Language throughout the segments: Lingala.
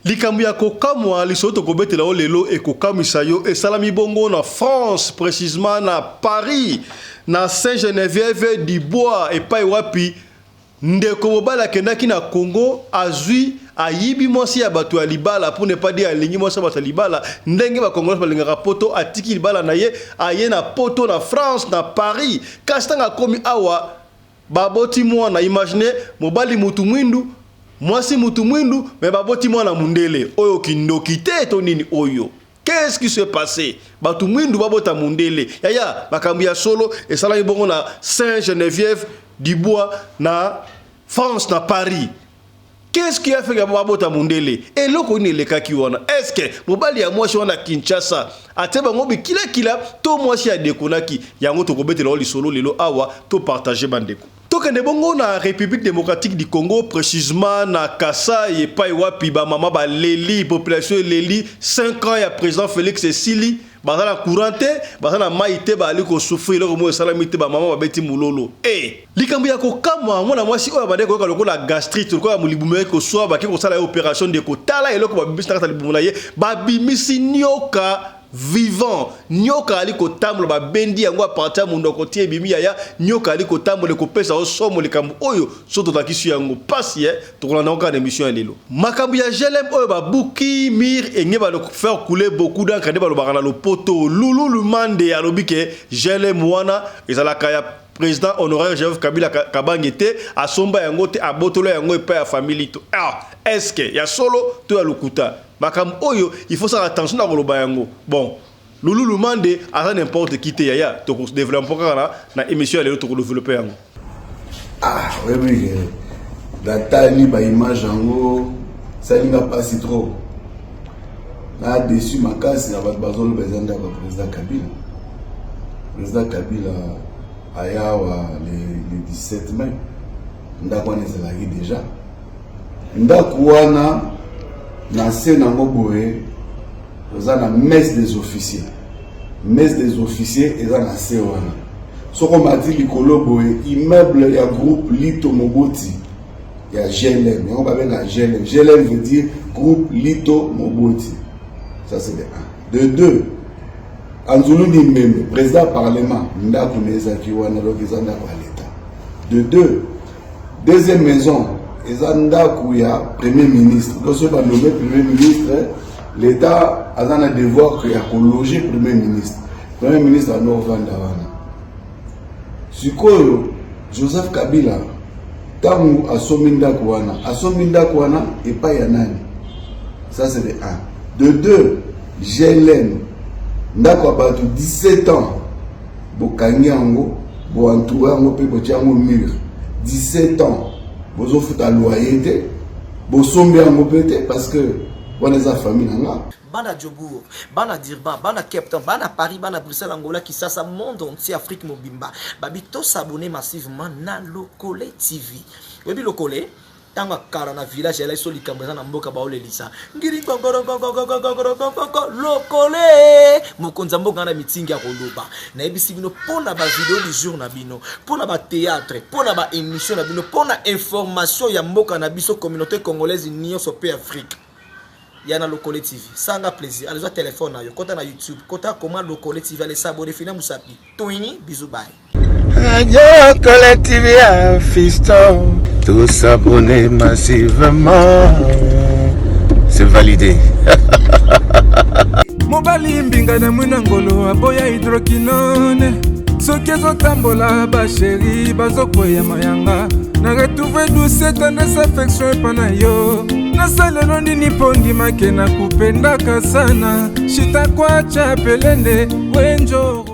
likambo ya kokamwa lisoto kobetela o lelo e kokamisa yo e salami bongo na France, précisément na Paris, na Saint-Geneviève du Bois et pa wapi ndeko mobala kendaki na Congo azui ayibi mwasi ya bato ya libala pour ne pas dire alingi mwasi ya bato ya libala ndenge ba Congolais balingaka poto atiki libala na ye aye na poto na France na Paris kastanga komi awa baboti mwana imagine mobali mutu mwindu mwasi mutu mwindu mais baboti mwana mundele oyo kindoki te to nini oyo. Qu'est-ce qui s'est passé? Batu mwindu babota mundele yaya makambi ya solo et salami bongo na Saint-Geneviève du Bois na France na Paris. Qu'est-ce qui a fait que babota mundele et loko ni lekaki wana? Est-ce que mobali ya mwasi wana Kinshasa ateba ngobi kila to mwasi ya dekonaki yango to kobetela oli solo lelo awa to partager bandeko. Tokende bongo na République démocratique du Congo, précisément na Kasai et pa wapi ba mama ba leli population leli 5 ans ya président Félix Tshisekedi bazala courante bazala maite ba aliko souffrir loko mo salamite ba mama ba beti mulolo likambo ya kokama mwana mwasi oyo badeko ko la gastrite ko ya mulibumé ko so ba ki ko sala opération de ko tala eloko ba bimisi na libumuna ye ba bimisi nyoka vivant nyoka aliko tambo ba bendi yango aparta mundo kotie bimia ya nyoka aliko tambo le kopesa o somo le kambo oyo soto takisu yango pasi to kolanda encore émission ya lelo makambo ya GLM oyo ba buki mir enye ba faire couler beaucoup d'encre de ba lo bakana lo poto lulu mande alobi ke GLM wana ezala kaya président honoraire Joseph Kabila Kabangete asomba yango te abotolo yango epa ya famille to est-ce que ya solo to ya lukuta bakam oyo il faut faire attention na koloba yango bon lulu mande asa n'importe qui te yaya to ko développer na émission ya to ko développer yango oui data li ba image yango ça n'a pas si trop là dessus makasi na bato bazolo bezanda ba président Kabila ayawa le 17 mai ndako wana ezalaki déjà ndako wana na scène en boye oza na messe des officiers eza na se wana soko mati likolo boye immeuble ya groupe Lito Moboti ya GLM yango babenga GLM veut dire groupe Lito Moboti, ça c'est de 1. De 2 Anzulu Nimembe, président parlement, ndako nezaki wana lokeza ndako ya l'État. De 2, deuxième maison, eza ndako ya premier ministre. Donc ce va nommer premier ministre, l'État a un devoir que ya loger premier ministre. Premier ministre a no vanda wana. Sikoyo Joseph Kabila tamu asomi ndako wana epa ya nani? Ça c'est de 1. De 2, GLM ndako abatu 17 ans bokangi yango bo entouré yango pe bo tiango mur 17 ans bozo futa loyer te bo sombi yango pete parce que wana za famille nga bana Djobour, bana Durban, bana Cape Town, bana Paris, bana Bruxelles, Angola, Kinshasa, monde entier, Afrique mobimba babito s'abonner massivement na Lokole TV. Webi Lokole tanga kara na village ya iso likambaza na mboka baole lisa ngiri Lokole mokonza mboka na mitingi ya koloba na ebisi bino pona ba vidéo du jour na bino pona ba théâtre pona ba émission na bino pona information ya mboka na biso communauté congolaise nyonso pe Afrique yana Lokole TV sanga plaisir alizo téléphone na yo kota na YouTube kota comment Lokole TV allez s'abonner fina musapi toini bisous bye Radio Lokole TV à fiston. Tous s'abonner massivement. C'est validé. Mobali mbinga na mwinangolo aboya hydroquinone. Soki ezotambola ba chéri bazokwea mayanga. Na retrouver douce tendresse affection epana yo. Nasalelo nini pondi make na kupendaka sana. Shitakwacha pelende wenjo.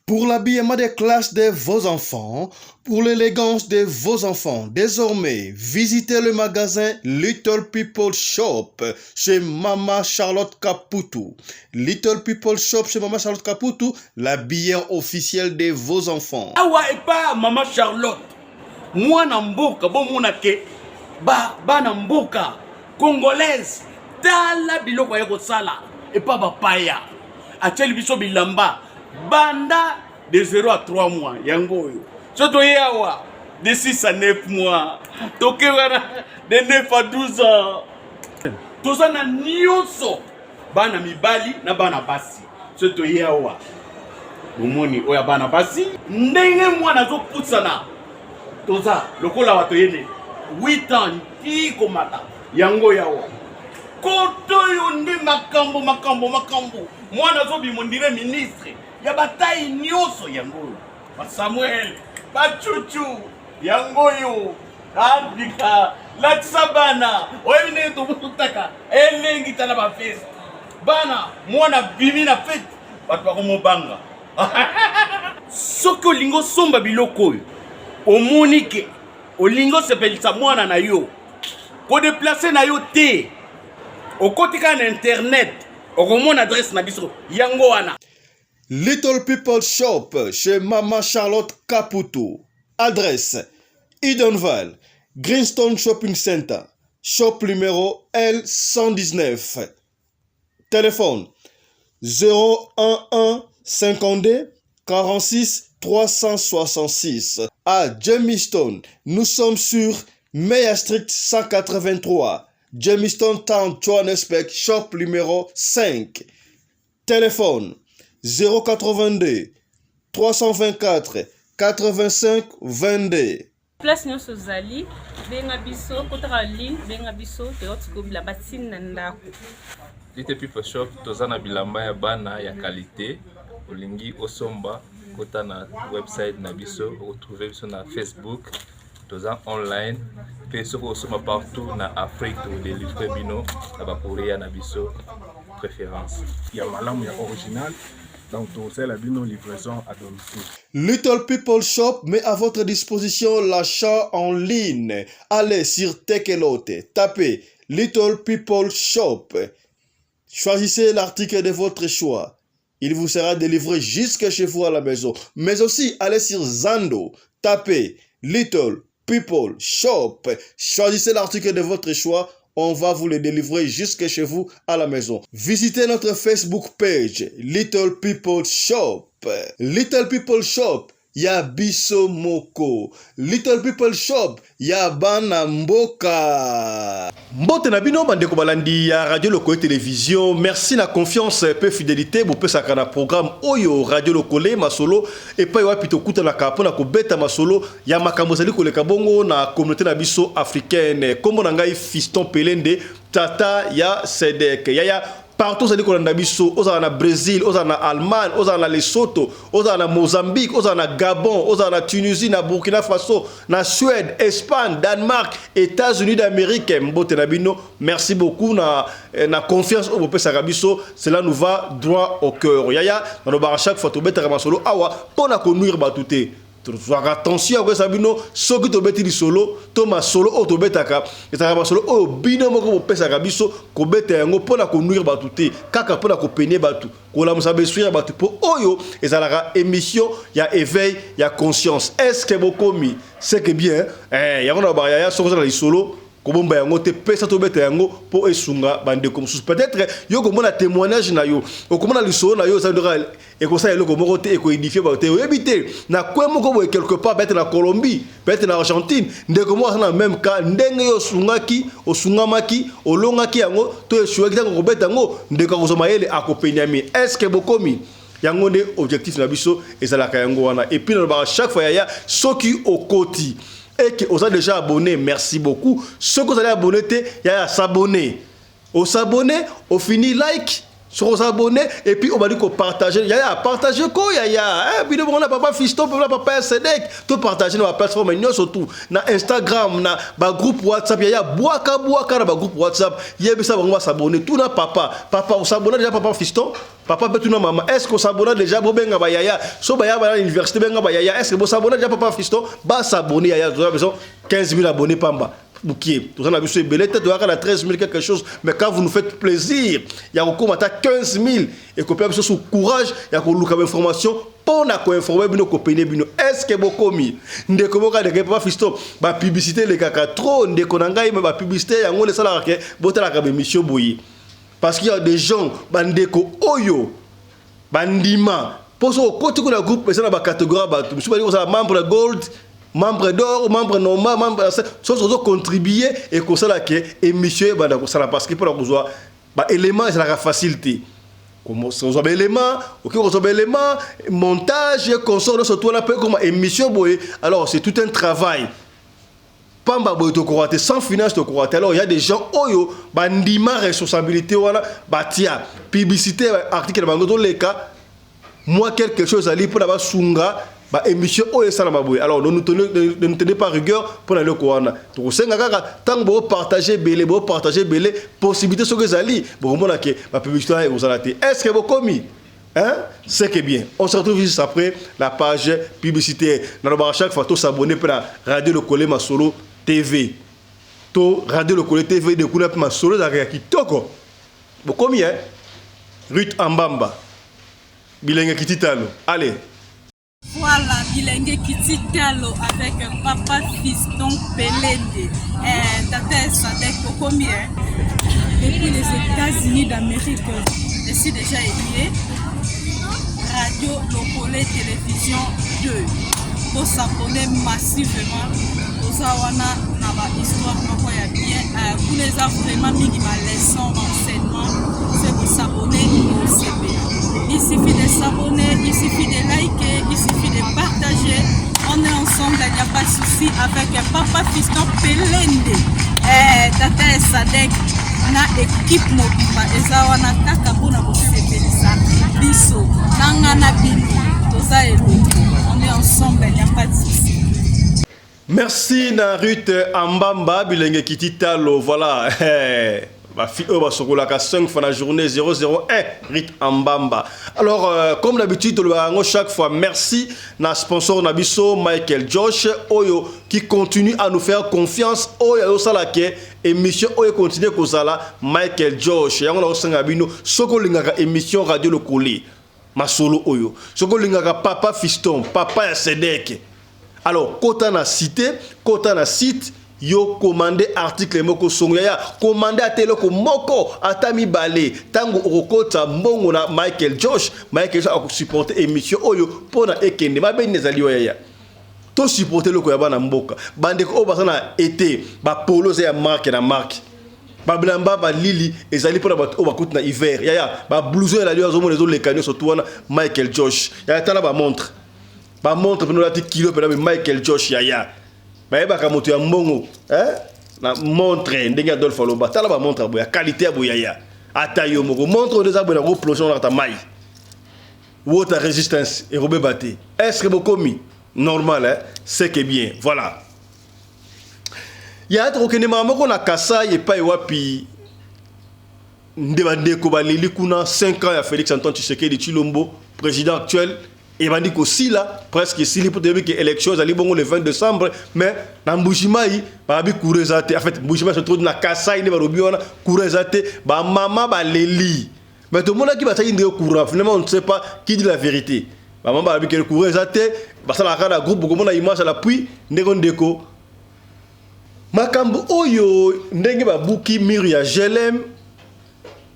Pour l'habillement des classes de vos enfants, pour l'élégance de vos enfants, désormais, visitez le magasin Little People Shop chez Mama Charlotte Caputo. Little People Shop chez Mama Charlotte Caputo, l'habilleur officiel de vos enfants. Awa et pas Mama Charlotte. Moi namboka bon monake ba namboka congolaise tala biloko ya kosala et pas bapaya. Acheli biso bilamba banda de 0 à 3 mois yango yo soto yawa de 6 à 9 mois toke wana de 9 à 12 ans tozana nyonso bana mibali na bana basi so toye awa bomoni oya bana basi ndenge mwana azoputsana toza lokola wato yene 8 ans ti komata yango yawa koto yo nde makambo mwana azobima ndire ministre ya bataille nyonso yango ba Samuel ba Chuchu yango yo abika latsabana oyine to butaka elengi tala ba fest bana mwana bimi na fete bato bakomobanga soki olingo somba biloko oyo omoni ke olingo sepelisa mwana na yo kodeplace na yo te okotika na internet okomona adresse na biso yango wana. Little People Shop chez Maman Charlotte Caputo. Adresse Edenval, Greenstone Shopping Center, shop numéro L119. Téléphone 011 52 46 366. À Jamestown, nous sommes sur Meyer Street 183. Jamestown Town, Johannesburg, shop numéro 5. Téléphone 082 324 85 22. Place nyonso zali benga biso kotaka ligne benga biso teotikobila batine na ndako. Little People Shop tozana bilamba ya bana ya qualité olingi osomba kota na website na biso retrouver biso na Facebook toza online pe soko osoma partout na Afrique to délivrer bino na ba courrier na biso préférence ya malamu ya original. Donc, c'est la livraison à domicile. Little People Shop met à votre disposition l'achat en ligne. Allez sur Tekelote, tapez Little People Shop. Choisissez l'article de votre choix. Il vous sera délivré jusque chez vous à la maison. Mais aussi, allez sur Zando, tapez Little People Shop. Choisissez l'article de votre choix. On va vous le délivrer jusque chez vous à la maison. Visitez notre Facebook page, Little People Shop. Little People Shop, ya biso moko. Little People Shop, ya bana mboka. Mbote na bino bandeko balandi ya Radio Lokole Télévision. Merci na confiance pe fidélité bo pesa kana programme oyo Radio Lokole masolo et pa wapi to kuta na kapona ko beta masolo ya makambo zali koleka bongo na communauté na biso africaine. Kombo na ngai Fiston Pelende tata ya Sedek. Yaya partout ça dit qu'on a biso, oza na Brésil, oza na Allemagne, oza na Lesotho, oza na Mozambique, oza na Gabon, oza na Tunisie, na Burkina Faso, na Suède, Espagne, Danemark, États-Unis d'Amérique. Mbote na bino, merci beaucoup na confiance au Pesa Rabiso, cela nous va droit au cœur. Yaya, dans le bar à chaque fois to beta ramasolo awa pona ko nuire batute. Faire attention à ça bino soki to beti di solo to ma solo o to betaka eta ba solo o bino moko pesa kabiso ko beta yango pona ko nuire batute kaka pona ko peine batu ko la musabe suira batu po oyo ezalaka émission ya éveil ya conscience. Est-ce que bokomi c'est que bien ya kona ba ya soko za li solo kobomba yango te pesa to beta yango po esunga bande comme sous peut-être yo ko mona témoignage na yo o ko mona lisolo na yo ça dira et comme ça eloko moko te ko édifier ba te ebité na kwa moko boye quelque part peut-être na Colombie peut-être na Argentine ndeko mo na même cas ndenge yo sungaki osungamaki olongaki yango to eshuaki tango ko beta yango ndeko ko soma ele akopenyami. Est-ce que bokomi yango ne objectif na biso ezalaka yango wana et puis na chaque fois ya soki okoti et que vous avez déjà abonné, merci beaucoup. Ceux que vous allez abonner, il y a s'abonner. Au s'abonner, au fini like, sur aux abonnés, et puis on va dire qu'on partage. Il y a partager quoi, il y a. Puis on a papa Fiston, papa Sedek, tout partager dans la plateforme, surtout na Instagram, na groupe WhatsApp, il y a boaka na groupe WhatsApp. Il y a ça on va s'abonner. Tout na papa, on s'abonne déjà papa Fiston. Papa peut tout na maman. Est-ce qu'on s'abonne déjà pour benga ba yaya? So ba yaya à l'université benga ba yaya. Est-ce que vous s'abonne déjà papa Fiston? Ba s'abonner yaya. Vous avez besoin 15 000 abonnés pamba. Boukier. Tout ça on a vu sur belé tête doit à 13 000 quelque chose. Mais quand vous nous faites plaisir, il y a encore à 15 000 et qu'on peut sur courage, il y a qu'on look information pour na ko informer bino ko peine bino. Est-ce que bokomi ndeko boka de papa Fiston ba publicité les kaka trop ndeko na ngai ba publicité yango le sala ke botala ka émission boyi. Parce qu'il y a des gens, bandeko oyo, bandima, pour ce côté de la groupe, c'est dans la catégorie, je suis pas membre de Gold, membre d'or, membre normal, membre ça contribuer et comme ça là que émission banda ko ça parce que pour la ba élément c'est la facilité. Comme ça on élément, OK on élément, montage, console surtout là comme émission boy. Alors c'est tout un travail. Pamba boy to koraté sans finance to koraté. Alors il y a des gens oyo bandima responsabilité wala batia publicité article bango les cas moi quelque chose à lire pour la sunga ba émission oyo ça na boy. Alors ne tenez pas rigueur pour aller koana. To senga kaka tant bo partager belé possibilité so que zali bo mona ke ba publicité et vous allez. Est-ce que vous commis hein? C'est que bien. On se retrouve juste après la page publicitaire. Dans chaque fois, tu s'abonner pour la Radio Le Collet Masolo TV. To Radio Le Collet TV de Kuna Masolo Zaria Kitoko. Bon combien? Ruth Ambamba. Bilingue Kititalo. Allez. Voilà, Bilingue Kititalo avec Papa Fiston Pelende. Tata Sadek combien? Depuis les États-Unis d'Amérique, je suis déjà lié. Radio Le Collet Télévision 2. Pour s'abonner massivement aux Awana Naba Histoire Makoya bien. Pour les avoir vraiment mis ma leçon d'enseignement, c'est pour s'abonner au CP. Il suffit de s'abonner, il suffit de liker, il suffit de partager. On est ensemble, il n'y a pas de souci avec Papa Fiston Pelende. Tata Sadek, na équipe mobile, Ezawana Takabona Bosebelisa, Biso, Nangana Bino, Toza et on est ensemble, il n'y a pas de souci. Merci Ruth Ambamba, Bilingue Kititalo, voilà. Ma fille va se rouler à 5 fois la journée 001 Ruth Ambamba. Alors comme d'habitude chaque fois merci na sponsor Nabiso Michael Josh Oyo qui continue à nous faire confiance Oyo salake émission Oyo continue kozala Michael Josh yango na osanga bino soko lingaka émission Radio Le Collet Masolo Oyo soko lingaka Papa Fiston Papa ya Sedek. Alors kota na cité kota na site yo commandé article moko songo ya commandé ateloko moko atami balé tango okota mbongo na Michael Josh a supporter émission oyo pona ekende mabe nezali ya to supporter loko ya bana mboka bande ko basana été ba polo ya marque na marque ba blamba ba lili ezali pona ba okuta na hiver ya ba blouson ya lio azomo lezo lekanyo surtout wana Michael Josh ya tala ba montre peno la kilo pena Michael Josh ya ba moto ya mbongo na montre ndenge Adolphe Aloba tala ba montre boya qualité boya ya atayo moko montre des abona ko plongeon dans ta maille water resistance et robé batté est-ce que beaucoup mis normal c'est que bien voilà ya trop que ne mama ko na kasa et pas wapi ndebande ko balili kuna 5 ans ya Félix Antoine Tshisekedi Tshilombo président actuel. Et on dit qu'aussi là, presque si pour dire que l'élection est le 20 décembre, mais dans Mboujimaï, il y a en fait, Mboujimaï se trouve dans la Kassai, il y a maman, Leli. Mais tout le monde qui va dire courant, finalement, on ne sait pas qui dit la vérité. Maman, il y a le courant, il y a un groupe, il y a une image à l'appui, il y a un déco. Makambu Oyo, il y a Bouki Miria Gelem,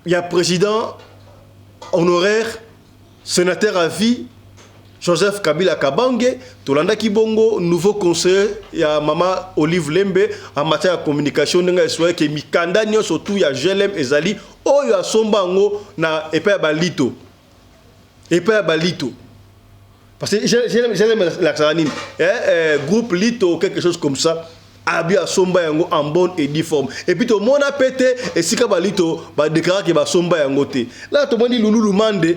il y a président honoraire, sénateur à vie. Joseph Kabila Kabange, Tolanda Kibongo, nouveau conseiller, il y a Maman Olive Lembe en matière de communication, il y a Mikanda, surtout il y a Gelem Ezali, oh il y a Sombango na Epe Balito. Parce que j'aime l'accent, groupe Lito, quelque chose comme ça. Abia somba yango en bonne et due forme. Et puis tout le monde a pété et si Kabalito va déclarer qu'il va somba yango te. Là tout le monde dit Loulou Mande,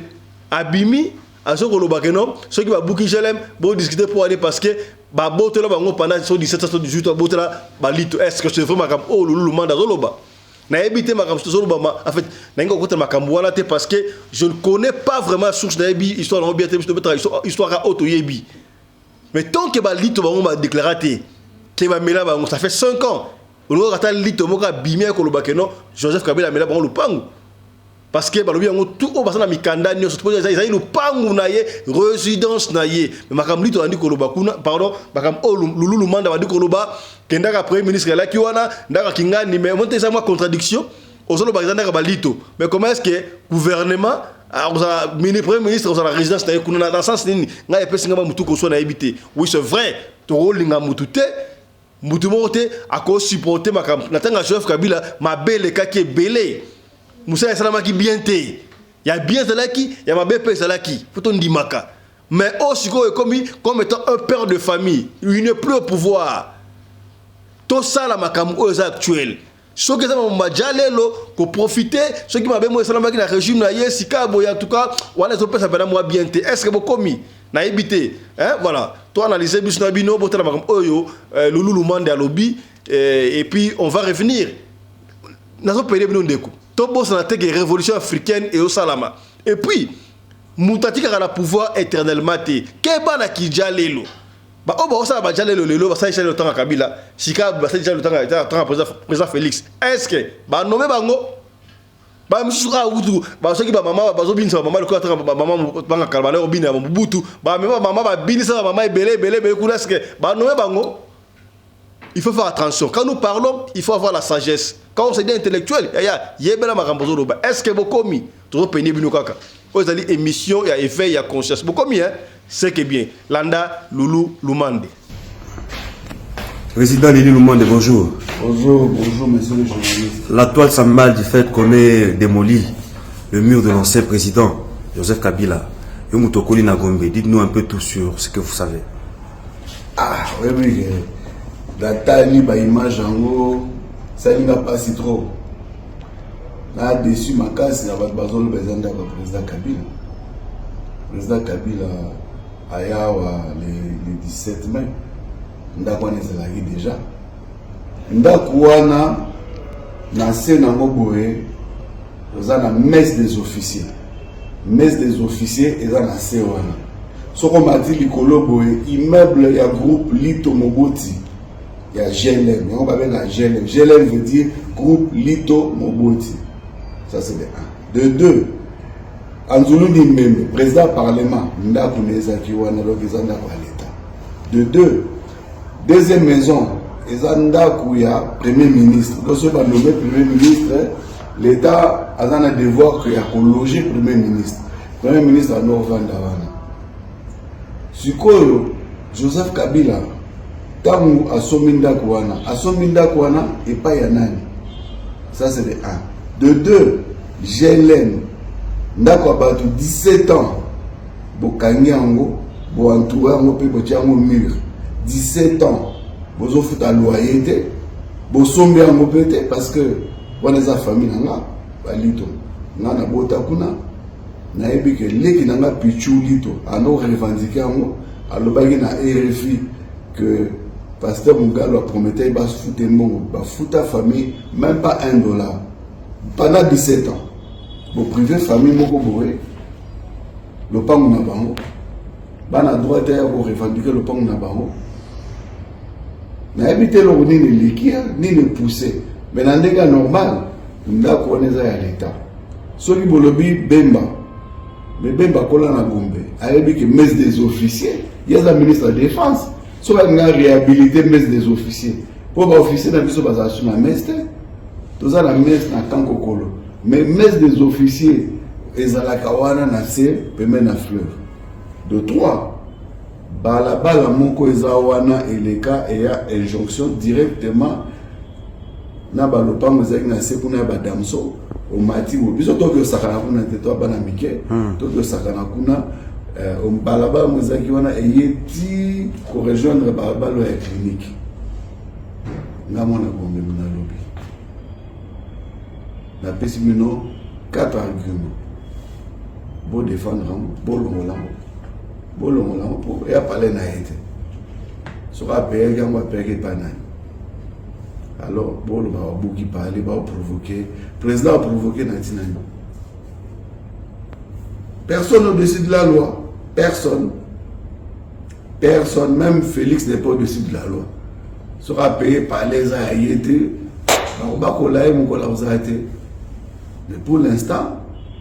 Abimi. À ce que le bagano, ceux qui va bouquer Gelem, bon discuter pour aller parce que bah botte là bango pendant 17 à 18 ans botte là balito. Est-ce que c'est vraiment comme oh le manda zoloba? Na éviter ma comme zoloba en fait na ngo côté ma kambuana te parce que je ne connais pas vraiment source na ebi histoire na bien histoire à auto yebi. Mais tant que balito bango va déclarer que va mela bango ça fait 5 ans. On va attendre lito moka bimia ko le bakeno Joseph Kabila mela bango le pango. Parce que balobi yango tout au basana mikanda nyo surtout ils le pangu na ye résidence na ye mais makam lito andi koloba kuna pardon makam lulu manda wadi koloba kendaka premier ministre la kiwana ndaka kingani mais monte ça moi contradiction ozolo bazanda ka balito mais comment est-ce que gouvernement premier ministre la résidence na ye kuna dans sens nini nga epesi ngaba mutu ko so na ebité oui c'est vrai to linga mutute mutu mote ako supporter makam natanga Joseph Kabila ma belle kaki belé Moussa salama ki bien te ya bien salaki ya ma belle salaki photo ndimaka mais aussi comme étant un père de famille il n'est plus au pouvoir tout ça la makam actuel ce que ça m'a jalelo pour profiter ce qui m'a bien moi salama ki na régime na yesika boya en tout cas wana zo pesa bana moi bien te est-ce que vous commis na éviter hein voilà toi analyser bisna bino botala makam oyo lulu mande à lobby et puis on va revenir nazo pele bino ndeko to boss na teke révolution africaine et au salama et puis mutati ka la pouvoir éternellement te keba na kijalelo ba oba osala ba jalelo lelo ba saisha le temps Kabila sika ba saisha le temps président Félix est-ce que ba nommer bango ba msuka utu ba soki ba mama ba zo binisa ba mama le ko atra ba mama banga kalbana obina ba butu ba mama ba binisa ba mama belé kuna est-ce que ba nommer bango il faut faire attention quand nous parlons il faut avoir la sagesse quand on se dit intellectuel yebela makambozo loba est-ce que bokomi to peni bino kaka aux ali émission ya éveil ya conscience bokomi hein c'est que bien Landa Loulou Lumande. Président Lili Lumande, bonjour. Bonjour monsieur le journaliste. La toile s'emballe du fait qu'on ait démoli le mur de l'ancien président Joseph Kabila. Yomutokoli Nagombe, dites-nous un peu tout sur ce que vous savez. Ah oui, la taille ba image en haut, ça n'y va pas si trop. Là dessus ma casse, il y a pas besoin de président Kabila. Président Kabila ayawa le 17 mai. Ndakwana ezalaki déjà. Ndakwana na sena ngoboye oza na messe des officiers. Messe des officiers eza na se wana. Soko mati likolo boye immeuble ya groupe Lito Moboti ya GLM. On va benga GLM. GLM veut dire groupe Lito Moboti. Ça c'est de 1. De 2. Anzulu Nimembe, président parlement, ndako nezaki wana donc ezanda kwa l'état. De 2. Deuxième maison, ezanda kuya premier ministre. Donc ce va nommer premier ministre, l'état a un devoir que ya loger premier ministre. Premier ministre a Norvanda wana. Sikoyo Joseph Kabila tamu asominda kuana et pas ya nani. Ça c'est de 1. De 2, GLM ndako abatu 17 ans bokangi yango bo entouré yango pe botia yango mur 17 ans bozo futa loyer te bo sombe yango pete parce que wana za famille nanga balito ngana bota kuna na ebike leki nanga pichu lito ano revendiquer yango alobaki na RFI que pasteur Mugalo a prometté ba futa mbongo ba futa famille même pas $1 pendant 17 ans. Bo privé famille moko boé le pango na bango bana droit de revendiquer le pango na bango na habiter le nini likia ni le pousser mais na ndeka normal ndako oneza ya l'état soki bolobi bemba mais bemba kola na gombe ayebi que messe des officiers yaza ministre de la défense so ba nga réhabiliter messe des officiers pour ba officier na biso baza na messe toza la messe na kanko kolo. Mais messe des officiers ezalaka wana na se peme na fleuve. De 3, balabala moko ezawana eleka et ya injonction directement na balopango ezaki na se kuna ba damso o mati bo biso to ke sakana kuna te to bana mike to ke sakana kuna o balabala ezaki wana eyeti ko rejoindre balabala ya clinique na mona bombe na lobi. La pessimino 4 arguments. Pour défendre, pour l'homme, pour y a parlé naïté. Sera payé, on va payer pas naï. Alors, pour le barabou qui parle, il va provoquer. Le président a provoqué Natina. Personne au-dessus de la loi. Personne. Personne, même Félix n'est pas au-dessus de la loi. Sera payé par les aïétés. On va coller, on va coller. Mais pour l'instant,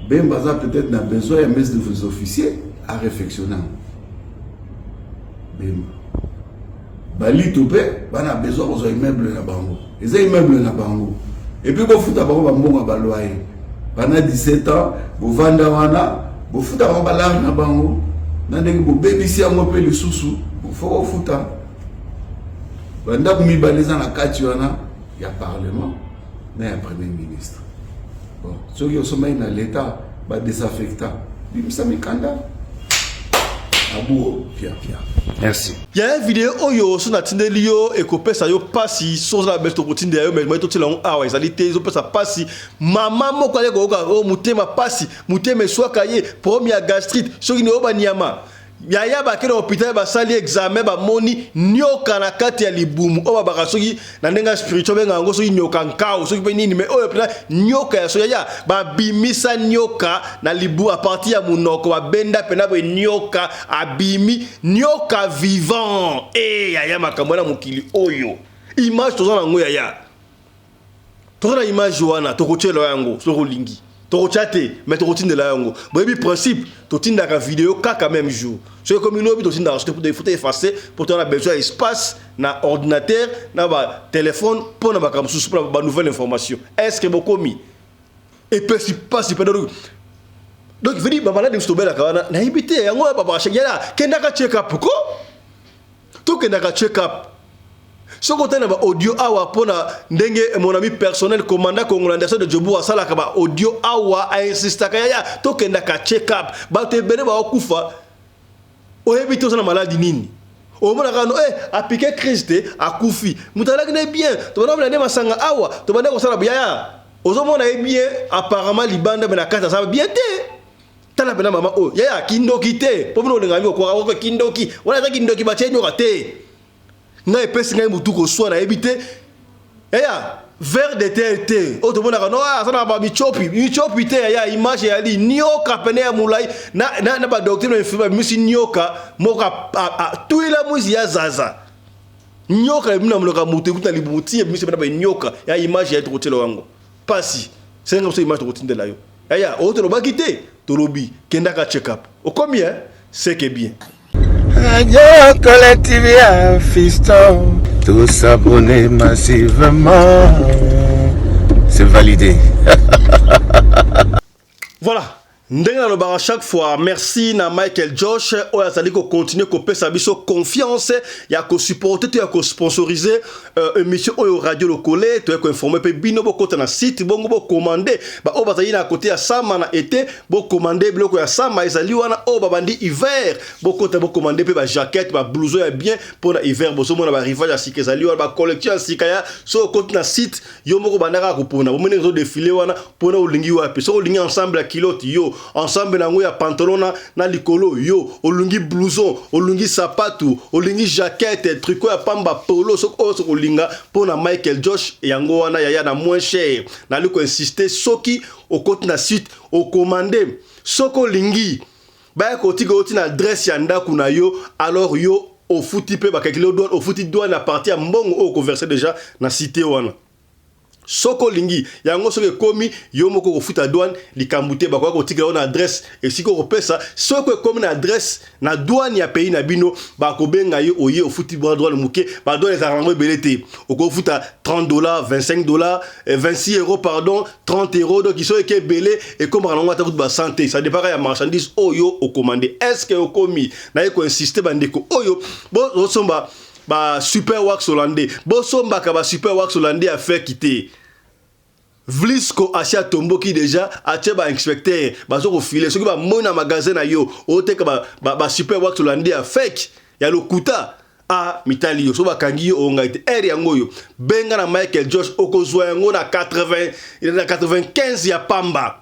Bembaza peut-être n'a besoin de mettre des officiers à réflexionner. Bemba. Bali Toupé, on a besoin de immeubles na bango. Les immeubles na bango. Et puis, vous foutez à bango à loyer. Pendant 17 ans, vous vendez wana, vous foutez à bango na bango. Vous avez des baby si à mon pays le sous-sous. Vous faites bandako mibale eza na kati wana ya parlement na ya premier ministre. Bon, soki osomai na l'état ba désaffecta bimisa mikanda abuo pia. Merci. Il y a une vidéo oyo so na tindeli yo ekopesa yo pasi so la besto kotinde yo mais to tila on awa ezalité zo pesa pasi mama moko ale ko o mutema pasi mutema swaka ye première gastrite soki ni oba niama yaya ba kena hôpital ba sali examen ba moni nyoka na kati ya libumu oba ba soki na ndenga spirituel benga ngo soki nyoka nkao soki pe nini mais oyo pena nyoka ya so yaya ba bimisa nyoka na libu a partir ya munoko ba benda pena bo nyoka abimi nyoka vivant yaya makambo na mukili oyo image tozana ngo yaya tozana image wana tokochelo yango soko lingi tokochate mais tokotinde la yango boyebi principe totinda ka vidéo kaka même jour so comme une obi totinda acheter pour des photos effacer pour ton a besoin espace na ordinateur na ba téléphone pour na ba comme sous pour ba nouvelle information est-ce que beaucoup mis et puis si pas si pédalo donc veut dire ba malade de stobela ka na ibité yango ba ba chegela kenda ka check up ko to kenda ka check up. Ce côté na ba audio awa pona ndenge mon ami personnel commandant congolais Anderson de Djobu asala ka ba audio awa a insista ka ya to kenda ka check up ba te bene ba okufa o hebito na maladie nini o mona ka no apike Christ akufi mutala ki na bien to bana na masanga awa to bana ko sala biya ozo mona bien apparemment libanda bena kata ça bien te tala bena mama o ya kindoki te po bino ngami ko ko kindoki wana kindoki ba chenyo ka te na epesi ngai mutu ko swa na ebité vers de TNT o to bonaka no ça na ba michopi te ya image ya li nyoka pene ya mulai na ba docteur no infirmier misi nyoka moka tuila muzi ya zaza nyoka mna mloka mutu kuta libuti misi pena ba nyoka ya image ya trotelo wango pasi c'est ngam so image to tindela yo o to lo bakite to lobi kenda ka check up o combien c'est que bien. Radio Collectivia Fiston, tous s'abonner massivement, c'est validé. Voilà. Ndenge na ba chaque fois merci na Michael Josh o azali ko continuer ko pesa biso confiance ya ko supporter to ya ko sponsoriser émission o radio lokole to ya ko informer pe bino bo kota na site bongo bo commander ba o bazali na côté ya sama na été bo commander biloko ya sama ezali wana o babandi hiver bo kota bo commander pe ba jaquette ba blouson ya bien pour na hiver bo so mona ba rivage ya sika ezali wana ba collection ya sika ya so kota na site yo moko bandaka ko pona bo mene zo défiler wana pona olingi wa pe so olingi ensemble ya kilote yo ensemble nango ya pantalon na likolo yo olungi blouson olungi sapatu olungi jaquette tricot ya pamba polo so olinga pona Michael Josh yango wana ya na moins cher na liko insister soki au côté na site au commander soko lingi ba ko tigo oti na adresse ya ndaku na yo alors yo au futi pe ba kekilo douane au futi douane à partir mbongo au converser déjà na cité wana soko lingi yango soke komi yo moko ko futa douane likambute ba ko tika on adresse et siko ko pesa soko komi na adresse na douane ya pays na bino ba ko benga yo oye o futi douane muke ba douane za rango belete o ko futa $30 $25 26 euros pardon 30 euros donc iso eke belé et comme rango ta ba santé ça dépend ya marchandise oyo o commander est-ce que o komi na ko insister bandeko oyo bo somba ba super wax hollandais bo somba ka ba super wax hollandais a fait quitter Vlisco Asia Tomboki déjà a ba inspecteur bazo ko filer soki ba mona magasin na yo o te ka ba super wax hollandais a fake ya lokuta a mitali yo so ba kangi yo onga ite eri yango yo benga na Michael Josh okozwa yango na 95 ya pamba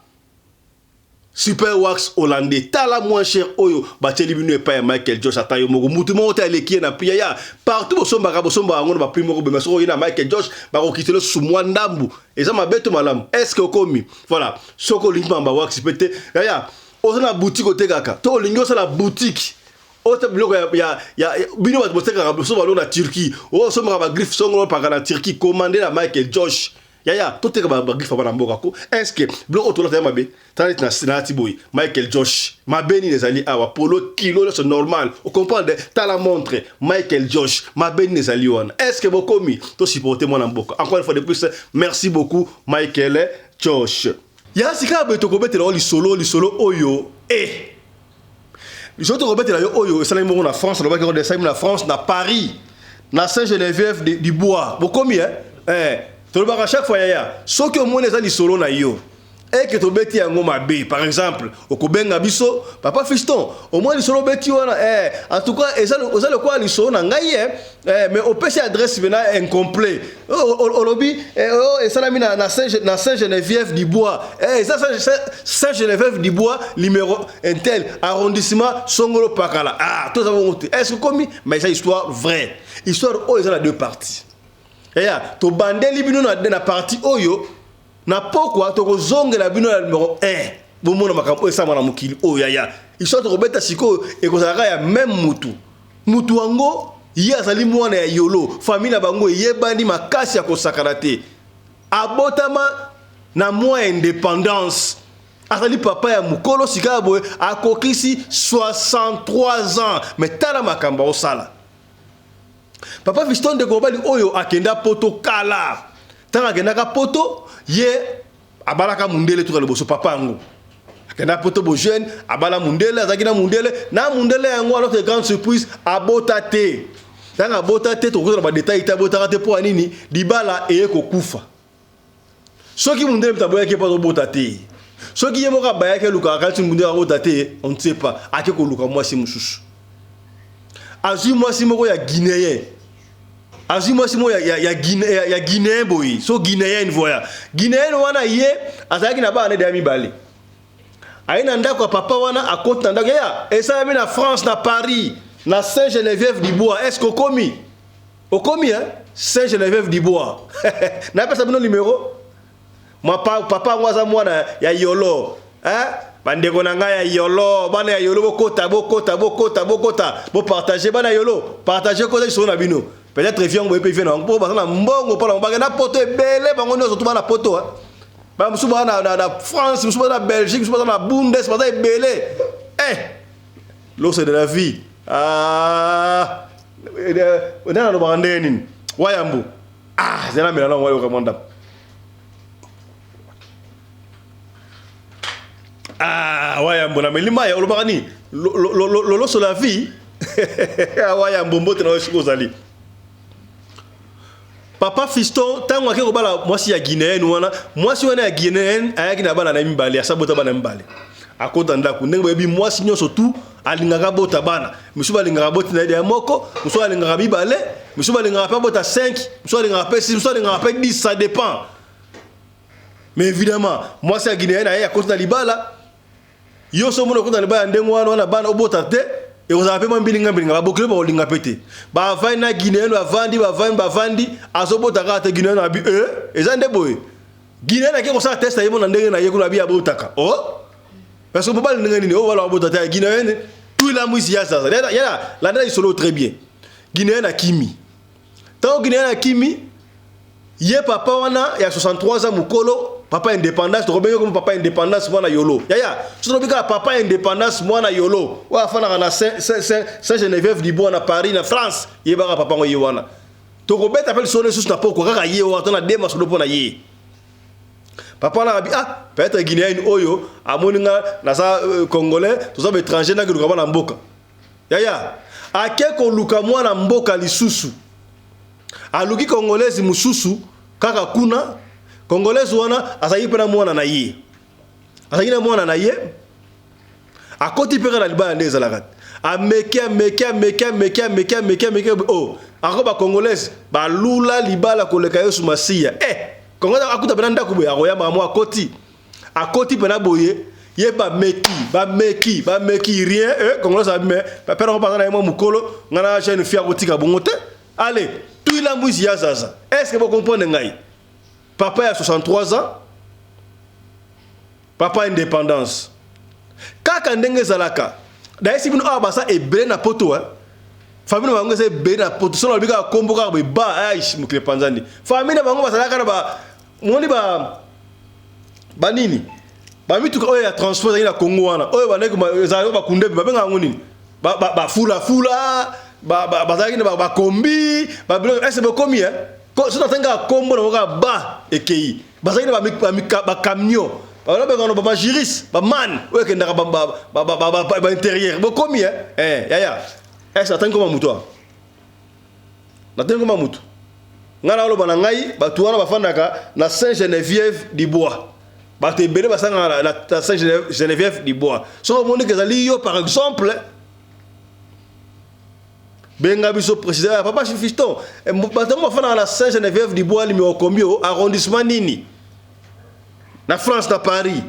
super wax hollandais tala moins cher oyo bateli bino epa ya Michael Josh atayo moko mutu moko ta eleki na pia ya partout bosomba yango na ba primo ko bema so na Michael Josh ba ko kitelo sumwa ndambu eza mabeto malamu est-ce que okomi voilà soko lingi mamba wax pete ya ozana boutique otekaka to lingi osala boutique ota biloko ya bino bat boteka so balo na Turquie o so ba griffe songo pa na Turquie commander na Michael Josh ya toteka ba griffe ba na mboka ko est-ce que biloko to la mabe tani na tiboy Michael Josh mabeni les ali awa polo kilo c'est normal on comprend ta la montre Michael Josh mabeni les ali wana est-ce que bokomi to supporter moi na mboka encore une fois de plus merci beaucoup Michael Josh ya sika beto ko betela li solo oyo je te rebête là oyo ça na France na France na Paris na Saint-Geneviève du Bois. Bokomi tolobaka chaque fois yaya soki omoni eza lisolo na yo et que tobeti yango mabe par exemple okobenga biso papa fiston au moins lisolo beti wana en tout cas eza le quoi lisolo na ngai mais opesi adresse bena incomplet olobi esalami na Saint-Geneviève du Bois eza Saint-Geneviève du Bois numéro intel arrondissement Songolo Pakala tout ça monte est-ce que comme mais c'est histoire vraie histoire eza na deux parties to bandeli bino na partie oyo na pokwa to kozongela bino na numéro 1 bomona makambo esama na mukili oyo yaya histoire to kobeta siko ekozalaka ya même mutu wango ye azali mwana ya yolo famille na bango yebani makasi ya kosakana te abotama na mwa indépendance azali papa ya mukolo sika boye akokisi 63 ans mais tala makambo osala papa Fiston de Kobali oyo akenda poto kala tanga akendaka poto ye abalaka mundele tukale boso papa yango akenda poto bo jeune abala mundele azakina mundele na mundele yango alors que grande surprise abota te tanga abota te to ko ba détail ta bota te po anini dibala eye kokufa soki mundele mtaboya ke poto bota te soki ye moka bayake luka akati mundele abota te on ne sait pas ake ko luka mwasi mususu azui mwasi moko ya guinéen azui mwasi moko ya guinéen boy so guinéen voya guinéen wana ye azaki na bana de mibale aina ndako papa wana akota ndako ya esa na France na Paris na Saint-Geneviève du Bois est-ce que komi okomi Saint-Geneviève du Bois na pesa bino numéro papa mwaza mwana ya yolo bandeko na ngai ya yolo bana ya yolo bokota bo partager bana yolo partager ko ça na bino peut-être vion bo pe vient pour bana mbongo pour ba na poto ebele bango nyoso to bana poto ba musu bana na France musu bana Belgique musu bana Bundes bana ebele l'eau c'est de la vie on a no bandeni wayambu zena mela no wayo kamanda wayambo na melima ya olobaka ni lolo sur la vie wayambo mbote na weshiko zali papa Fiston tango akeko bala mwasi ya Guinéen wana mwasi wana ya Guinéen ayaki na bana na mibale asabota bana mibale akota ndako ndenge bebi mwasi nyoso tu alingaka bota bana musuba alingaka bota na ya moko musuba alingaka bibale musuba alingaka pa bota 5 musuba alingaka pa 6 musuba alingaka pa 10 ça dépend mais évidemment mwasi ya Guinéen ayaki akota libala yo so mona kunda libala ndengo wana bana obota te e oza pe mambilinga ba bokle ba olinga pete ba vai na Guinéen ba vandi azobota ka te Guinéen abi eza nde boy Guinéen na ke ko sa testa yemo na ndenge na yekula bi abotaka parce que bobal ndenge nini wala obota te Guinéen tout la musi ya sasa la ndela isolo très bien Guinéen na kimi tant Guinéen na kimi ye papa wana ya 63 ans mukolo papa indépendance to robenge comme papa indépendance mwana yolo yaya so robika papa indépendance mwana yolo wa fana na Saint-Geneviève du Bois na Paris na France yebaka papa ngo yewana to robeta appelle sonne sous na poko kaka ye wa to na dema so do na ye papa na bi peut-être guinéen oyo amoninga na sa congolais to sa étranger na kiluka bana mboka yaya akeko luka mwana mboka lisusu aluki congolaise mususu kaka kuna congolaise wana asayi pena mwana na ye asayi na mwana na ye akoti peka na libala ndeza lakat ameke ako ba congolaise ba lula libala koleka yesu masia congolaise akuta pena ndako boye akoyamba mo akoti pena boye ye ba meki rien congolaise abime pena ko bazana mo mukolo ngana chaîne fia kotika bongote allez tout il a mouzi ya zaza est-ce que vous comprenez ngai papa a 63 ans papa indépendance kaka ndenge zalaka daisi bino abasa ebele na poto famille bango se ebele na poto solo bika kombo ka ba aish mukile panzani famille bango basalaka na ba moni ba nini ba mitu oyo ya transport na Congo wana oyo baneko ezalo ba kunde ba benga ngoni ba fula bazaki na ba kombi ba bilo est-ce que komi so natenga kombo na ka ba ekei bazaki na ba camion ba ba ba jiris ba man oyo ke ndaka ba intérieur bo komi yaya est-ce que atenga comme muto natengo mamutu ngana oloba na ngai batu wana bafandaka na Saint-Geneviève du Bois bato ebele basanga na Saint-Geneviève du Bois so moni que ezali yo par exemple benga biso président papa Fiston bato bafandaka na Saint-Geneviève du Bois numéro combien arrondissement nini na France na Paris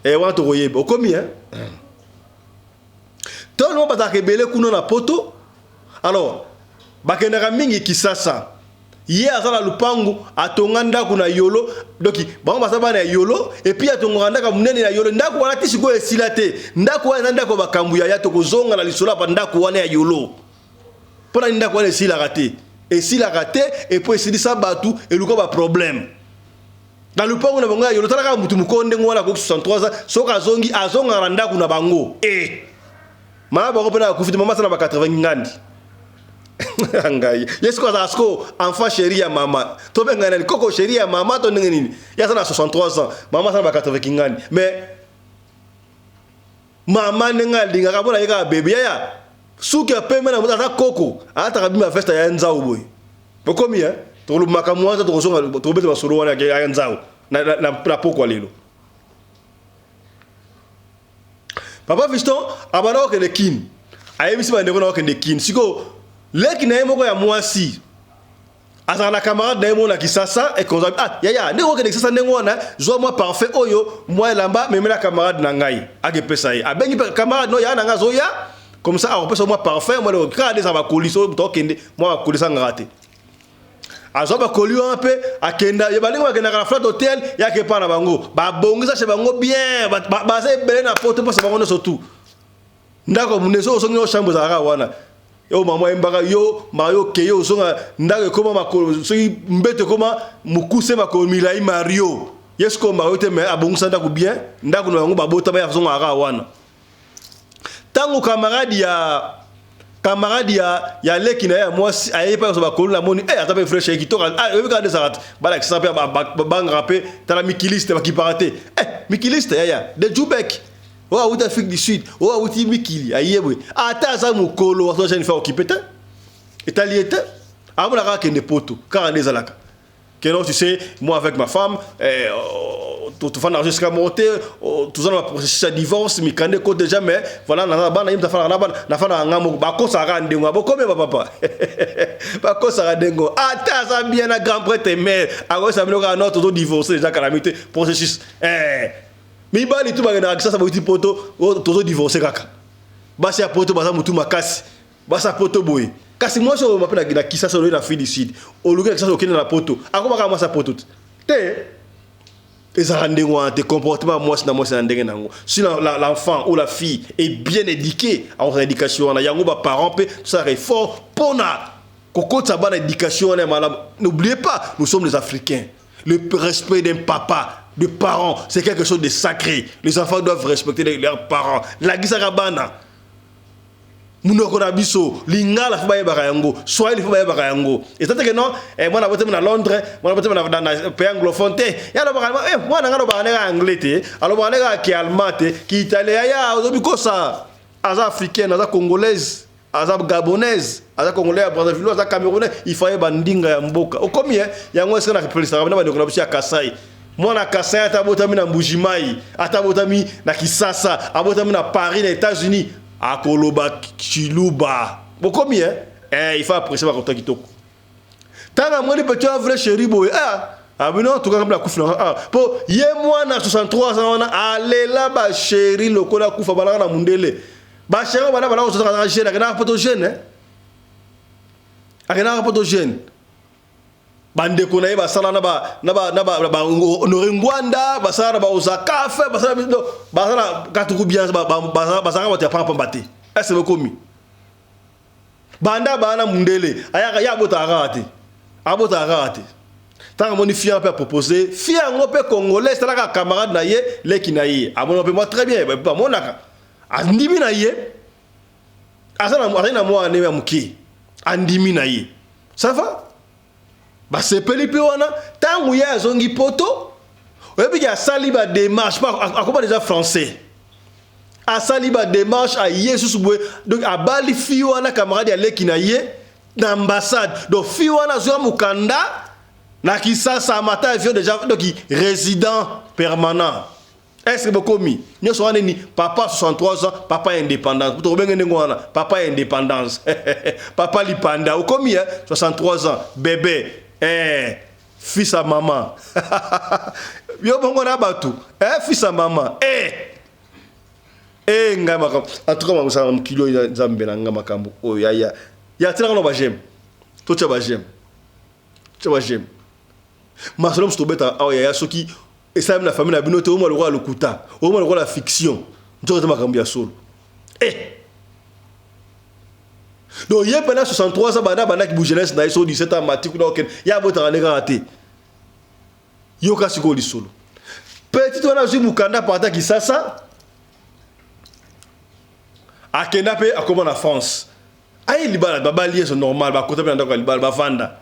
wana tokoyeba okomi tout le monde bataka ebele kuno na poto alors bakendaka mingi Kisasa hier azala lupangu atonga ndako na yolo donc bango basaba na yolo et puis atonga ndako munene na yolo ndako wana tisiko esila te ndako wana ndako bakambu ya to kozonga na lisola pa ndako wana ya yolo pona ndako wana esila raté et puis esilisa batu eluka ba problème dans lupangu na bango ya yolo talaka mutu mukonde ngwana ko 63 ans soka azonga na ndako na bango mama bango pena kufiti mama sana ba 80 ngandi ngai yesko asko enfant chéri ya mama to benga na koko chéri ya mama to nini ya sana 63 ans mama sana ba 80 kingani mais mama nenga linga ka bona yeka bébé ya suki apeme na mutata koko ata kabima festa ya nzao boy bokomi to lu makamwa to kozonga to bete basolo wana ya nzao na poko lelo papa Fiston abana ko le kin ayebisi ba ndeko na ko le kin siko leki na yemoko ya mwasi azala na camarade na yemo na Kisasa et qu'on ya ne ko ke Kisasa nengo na zo moi parfait oyo moi lamba memela camarade na ngai agepesa ye abengi camarade no ya na nga zo ya comme ça a moi parfait moi le cas des abakoliso to kende moi akolisa ngate azo ba kolio un peu akenda ye balingo akenda na flat hotel ya ke pa na bango ba bongisa chez bango bien ba se bele na porte pour bango no surtout ndako muneso so ngi chambre za wana yo mama embaka yo mario keyo zonga ndako koma makolo so mbete koma mukuse makolo milai mario yesko mario te me abongisa ndako bien ndako no yango babota ba zonga ara wana tango camarade ya leki na ya mwasi ayepa so bakolo na moni atape fresh ekitoka yebika de sarat bala kisape bang rapé tala mikiliste bakiparate mikiliste ya de Jubek wa uta Afrique du Sud wa uti mikili ayebwe ata za mukolo wa jeune femme occupé italiette amuna ka kende poto car des alaka que non tu sais moi avec ma femme tout fan jusqu'à monter tout ça processus de divorce mi kande ko déjà mais voilà na bana yimta fana na fana ngamo ba ko sa rande ngo ba comme papa ba ko sa rande ngo ata za bien na grand prêtre mais a ko sa bino ka non tout divorcer déjà calamité processus mi bali tu ba na akisa ba uti poto tout divorcer kaka basi ya poto baza mutu makasi basa poto boy kasi moi je m'appelle na kisa so na fille du sud au lugar que ça okina na poto akoma ka moi sa poto te ezara ndengwa te comportement moi na ndenge nango si l'enfant ou la fille est bien éduqué en éducation na yango ba parents pe ça réforme pona kokota ba éducation na malade n'oubliez pas nous sommes les Africains le respect d'un papa de parents c'est quelque chose de sacré les enfants doivent respecter leurs parents la gisaka bana munoko na biso lingala fa bayeba yango swahili fa bayeba yango et tant que non moi na bote na Londres moi na bote na pays anglophone ya lo ba moi na ngalo ba na anglais te alo ba na ki allemand te ki italien ya ozobiko sa aza africaine aza congolaise aza gabonaise aza congolais brazzaville aza camerounais il fallait bandinga ya mboka okomi yango est-ce que na repelisa na bandeko na biso ya Kasai moi na Kasai atabotami na Mbujimai atabotami na Kisasa abotami na Paris na États-Unis akoloba chiluba bokomi il faut apprécier ba kitoko tanga mweli petit vrai chéri boy abino to kanga kufina po ye mwana 63 ans wana alela ba chéri lokola kufa balanga na mundele ba chéri bana bana so ka jeune kana photogène akena photogène bande ko na ba sala na ba Ngwanda ba sala ba Osakafe ba sala katuku bien ba sala ba papa mbate est-ce que komi banda bana mundele ayaka ya bota arate tant mon fille a proposé fille ngo pe congolais c'est la camarade na ye leki na ye amono pe moi très bien ba monaka andimi na ye asana moi ne muki andimi na ye ça va ba sepeli pe wana tangu ya zongi poto oyebi ya sali ba démarche pas akoma déjà français a sali ba démarche a yesu subwe donc a bali fi wana camarade ya leki na ye na ambassade donc fi wana zo mukanda na Kisasa mata avion déjà donc résident permanent. Est-ce que bokomi nyoso wana ni papa 63 ans papa indépendance to bengene ngwana papa indépendance papa lipanda okomi 63 ans bébé fils à maman yo bongo na batu fils à maman ngama en tout cas ma sa kilo nzambe na ngama kambo o ya tira no ba jem to tcha ba jem masolom sto beta awa ya soki et ça même la famille na bino te o mo le roi lokuta o mo le roi la fiction nzoto makambo ya solo donc yé pendant 63 ans bana ki bu jeunesse na iso 17 ans matiku na oken ya bota na raté yo ka siko li solo petit wana zu mukanda parta Kisasa akenda pe akoma na France ay libala baba lié c'est normal ba kota pe ndako libala ba vanda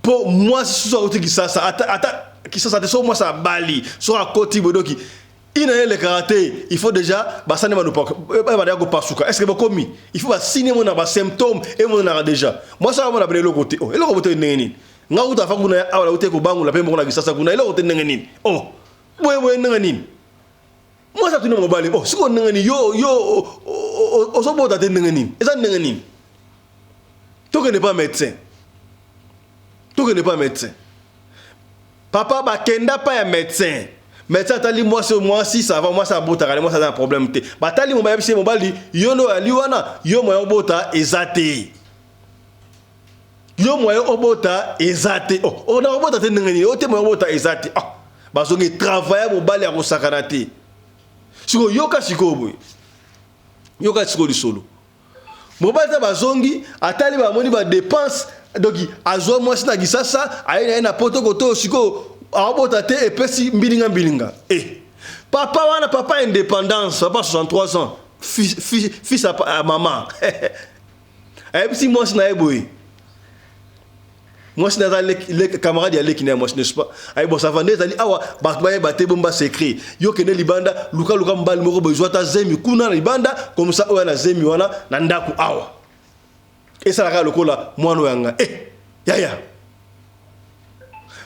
pour moi si so oti Kisasa ata Kisasa te so moi ça bali so à côté bodoki il a le karaté il faut déjà basane manu pas pasuka est-ce que bokomi il faut signer mon ba symptômes et mon a déjà moi ça mon abele le côté oh et le côté neni nga uta fa kuna awala ute ko bangu la pe mbona Kisasa kuna ile côté neni oh boy neni moi ça tu ne me bali oh siko neni yo o so bota te neni eza neni toi que n'est pas médecin papa bakenda pa ya médecin tali moi si ça va moi ça bota moi ça a un problème te batali mo ba yebisi mo bali yo no ali wana yo mo bota ezate yo mo obota ezate oh na obota te ngani o te mo bota ezate bazongi travailler mo bali ya ko sakanate siko yoka siko boy yoka siko li solo mo bali ta bazongi atali ba moni ba dépense donc azo moi na Kisasa ayi na poto koto siko abota te epesi mbilinga papa wana papa indépendance papa 63 ans fils à maman si moi na eboy moi na les camarades ya lekina moi n'est-ce pas ay bon ça vende zali awa ba te bomba secret yo kene libanda luka mbali moko besoin ta zemi kuna libanda comme ça oya na zemi wana na ndaku awa et ça la lokola mwana yanga yaya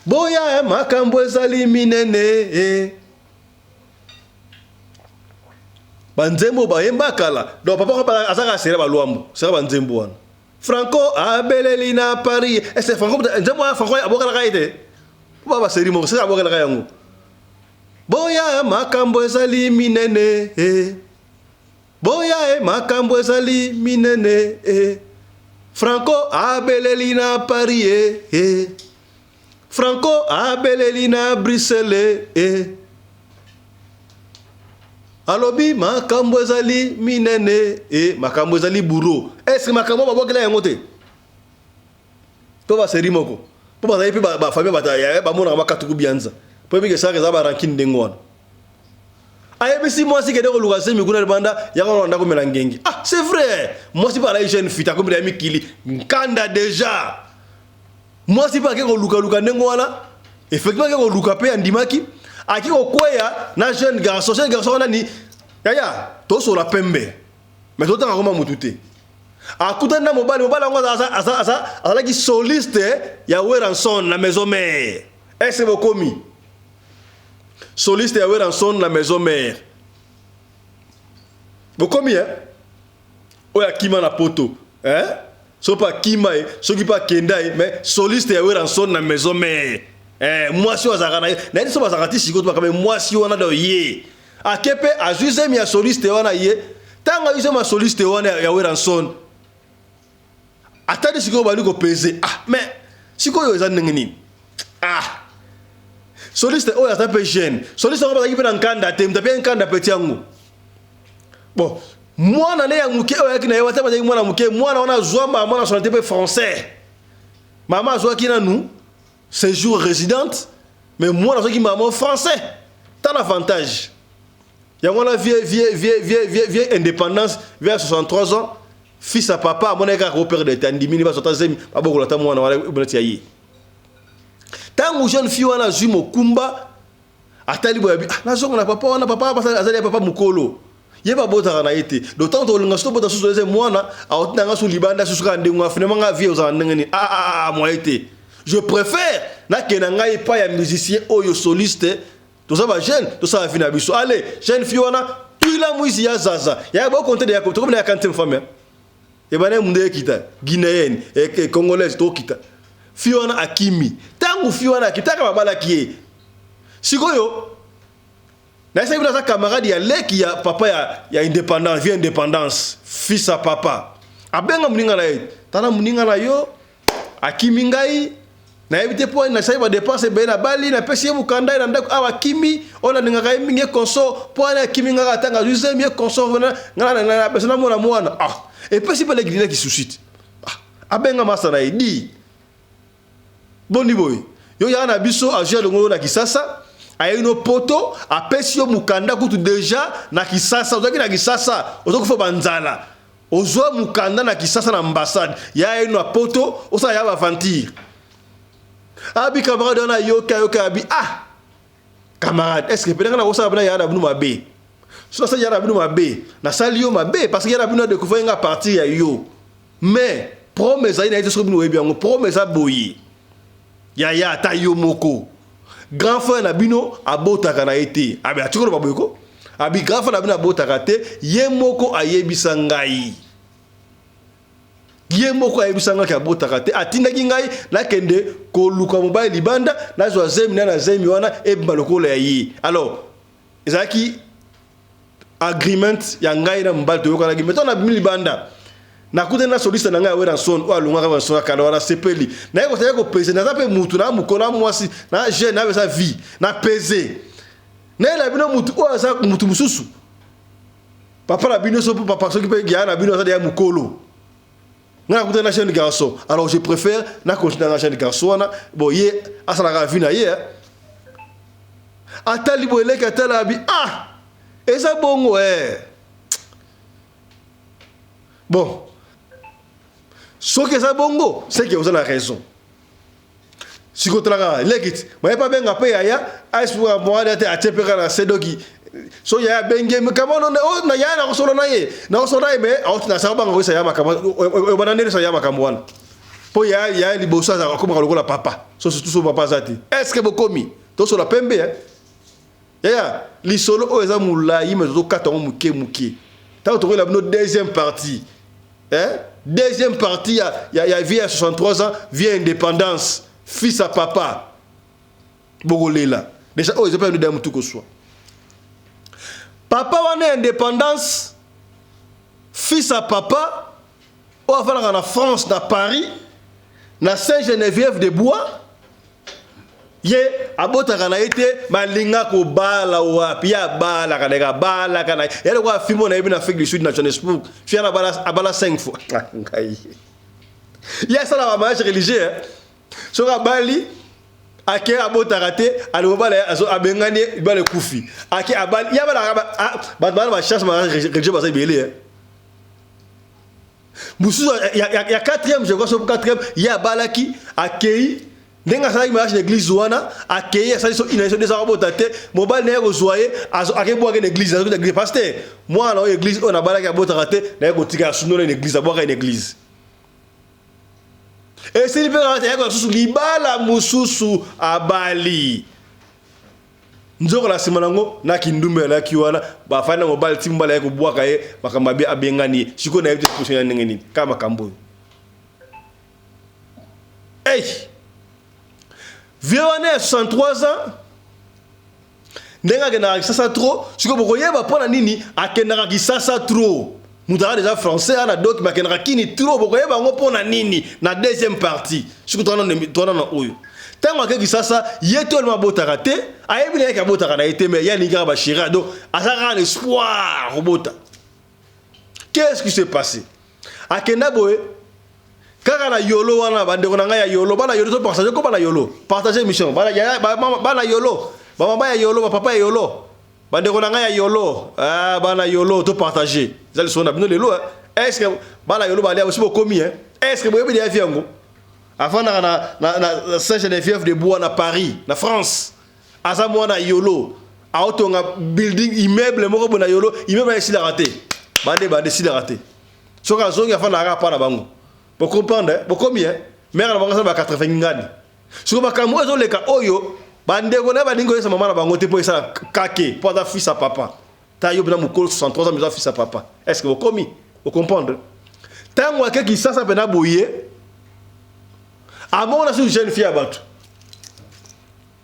boya makambo ezali minene banzembo bayemba kala donc papa azaka sera balwambo sera banzembo wana Franco abeleli na Paris c'est Franco nzembo Franco abokala kaite baba seri mo sera abokala kayango boya makambo ezali minene boya makambo ezali minene Franco abeleli na Paris Franco abeleli na Bruxelles alobi makambo ezali minene makambo ezali buro est-ce que makambo babokela yango te to ba seri moko po ba yepi ba famille bataya ba mona ba katuku bianza po bi ke sa za ba rankin dengwana ayebisi moi si kedeko luka semi kuna banda yango ndako melangengi c'est vrai moi si pas la jeune fille ta comme la mikili nkanda déjà moi si pas ke ko luka ndengo wana effectivement ke ko luka pe andimaki aki ko kweya na jeune garçon wana ni yaya to so la pembe mais to tanga koma mutute akuta na mobali ngo asa ki soliste ya Weranson na maison mère est-ce que komi soliste ya Weranson la maison mère bokomi oya kima na poto so pa kima so ki pa kendai mais soliste ya Weranson na maison mère moi si ozaka na so bazaka ti siko to ba moi si wana do ye akepe ajuze mi ya soliste wana ye tanga yuze ma soliste wana ya Weranson atadi siko bali ko peser mais siko yo eza ningini soliste oya ta pe jeune soliste on ba ki pe na nkanda te mtape nkanda petit yango bon mwana ne ya muke oya ki na ye wata ba ki mwana muke mwana wana zwa mwana sonate pe français maman zwa ki na nous séjour résidente mais moi na qui maman français t'as l'avantage yango la vie indépendance vers 63 ans fils à papa mon eka repère de tandimini ba sotazemi ba bokola ta mwana wala bonati yayi tangu jeune fille wana zumo kumba atali boya na zongo na papa wana papa azali papa mukolo yeba bota na été d'autant que le sto bota sous les mois a otina sous libanda sous ka ndengo finalement nga vie aux ndengeni moi été je préfère na kenanga pas ya musicien oyo soliste tout ça va jeune tout ça va finir biso allez jeune fiona tu la musique ya zaza ya ba compter de ya ko comme la quantième femme et bana munde kita guinéenne et congolaise to kita fiona akimi tangu fiona kitaka babala kie sikoyo na esa ibuna sa camarade ya leki ya papa ya indépendance vie indépendance fils à papa abenga muninga na ye tana muninga na yo akimi ngai na ebite po na sai ba dépense be na bali na pesi mukanda na ndako awa kimi ona ninga kai minge konso po na kimi nga tanga juze mieux konso ngana na besana mona mwana et pesi ba legine qui suscite abenga masa na edi boni boy yo ya na biso agir ngolo na kisasa ayino poto apesi yo mukanda kutu déjà na kisasa ozaki na kisasa ozokufa banzala ozwa mukanda na kisasa na ambassade ya ayino poto osa ya ba aventure abi camarade na yoka abi camarade est-ce que peut-être na osa bana ya na binu mabe so ça ya na binu mabe na sali yo mabe parce que ya na binu découvrir nga partie ya yo mais promesse na été sur binu webi yango promesse boyi ya ta yo moko grand frère na bino abotaka na été abi atiko ba boyko abi grand frère na bino abotaka te ye moko ayebisa ngai ye moko ayebisa ngai abotaka te atindaki ngai na kende ko luka mobile libanda na zo zemi na zemi wana e balokolo ya yi alors ezaki agreement ya ngai na mbal to yoka na meto na bimi libanda na kuta na soliste na ngai wera son o alunga ka son kala wana sepeli na yeko tayeko pese na zape mutu na mukona mwasi na jeune na besa vie na pese na la bino mutu o asa mutu mususu papa la bino so papa so ki pe ya na bino sa ya mukolo na kuta na jeune garçon alors je préfère na continuer na jeune garçon na bon ye asa na vie na ye atali boele ka tala bi eza bongo bon ce que ça bongo c'est que vous avez raison si vous avez l'équipe mais pas bien après ya est pour moi d'être à tepera na sedoki so ya benge mais comment on na ya na solo na ye mais out na saba ngo sa ya makamba o banane sa ya makambwana po ya libosa za comme lokola papa so surtout so papa zati est-ce que bokomi to so la pembe ya li solo o eza mulai mais to katongo muke tant to la deuxième partie deuxième partie il y a vie à 63 ans vie indépendance fils à papa bogolela déjà ils ont pas nous tout que soit papa wana indépendance fils à papa on va faire en France dans Paris na Saint-Geneviève de Bois ye abotaka na été malinga ko bala wapi ya bala kana ya le kwa fimo na ibina Afrique du Sud na Johannesburg fiana abala 5 fois ngai ya sala ba mariage religieux so ka bali ake abotaka te ali bala azo abengani bale kufi ake abali ya bala ba chasse mariage religieux ba sebele musu ya 4e je crois so 4e ya balaki akei ndenga sala image l'église wana accueillir ça so ination des arabota te mobile na ko zoyer azo akeboa ke l'église azo l'église pasteur moi na l'église on a balaki abota raté na ko tika suno na l'église aboka une église et c'est libéra ya ko susu libala mususu abali nzoko la simanango na kindumbe la kiwana ba fana mobile timbala ya ko boaka ye makamba bi abengani siko na yete position ya ngeni kama kambo vieux à 63 ans ndenga kena kisasa trop siko bokoyeba pona nini akena kisasa trop mutara déjà français ana donc makena kini trop bokoyeba ngo pona nini na deuxième partie siko tona na oyo tango ke kisasa yeto le mabota raté ayebi na ka bota kana été mais ya linga ba shira donc asaka espoir robota qu'est-ce qui s'est passé akena boye kaka na yolo wana bandeko na ngai ya yolo bana yolo to partager ko bana yolo partager mission bana yolo mama ya yolo papa ya yolo bandeko na ngai ya yolo bana yolo to partager zali sona bino lelo est-ce que bana yolo bali aussi bokomi est-ce que boyebi dia fiango avant na Saint-Geneviève de Bois na Paris na France asa mwana yolo aotonga building immeuble moko bona yolo immeuble ici la raté bande ici la raté soka zongi afana ara pa na bango vous comprenez vous combien mère na bango ba 80 ngani soka makambo ezo leka oyo bande ko na baningo yesa mama na bango te po esa kake po da fils à papa ta yo bina mukolo 63 ans mais fils à papa est-ce que vous commis vous comprenez tango akeki sasa pena boye amon na su jeune fille abatu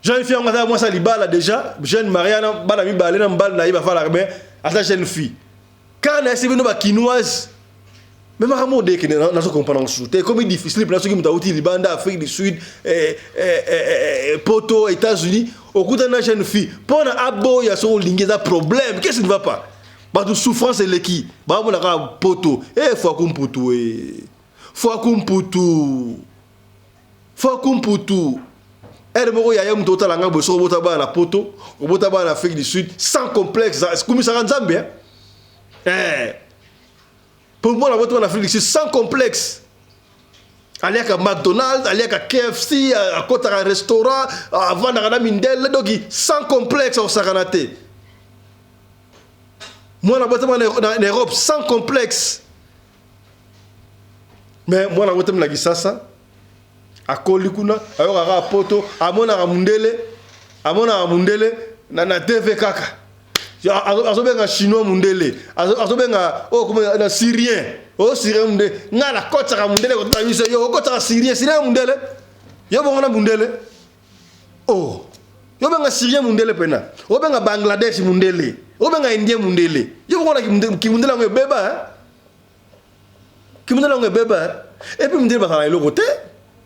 jeune fille on a moi ça libala déjà jeune mariana bala mi balé na mbal na iba fa la mais à sa jeune fille quand na esi bino ba kinoise même à mon dé que na so comprendre sous c'est comme difficile pour ceux qui mutauti libanda Afrique du Sud poto États-Unis au coup de na jeune fille pour na abo ya so lingeza problème qu'est-ce qui ne va pas ba de souffrance et qui ba mo na poto faut kumputu faut kumputu elle moko ya yam total nga bo so bota ba na poto bota ba na Afrique du Sud sans complexe comme ça Nzambe pour moi la bota na Afrique du Sud sans complexe aller à McDonald's aller à KFC à côté d'un restaurant avant na mindel donc sans complexe au sakanate moi la bota en Europe sans complexe mais moi la bota na gisasa akoli kuna ayo ara poto amona mundele na TV kaka azobenga chinois mundele azobenga comme na syrien syrien mundele ngala kota mundele ko ta biso yo kota syrien mundele yo bongona mundele yo benga syrien mundele pena yo benga bangladesh mundele yo benga indien mundele yo bongona ki mundele ngo beba et puis mundele ba kana lo côté.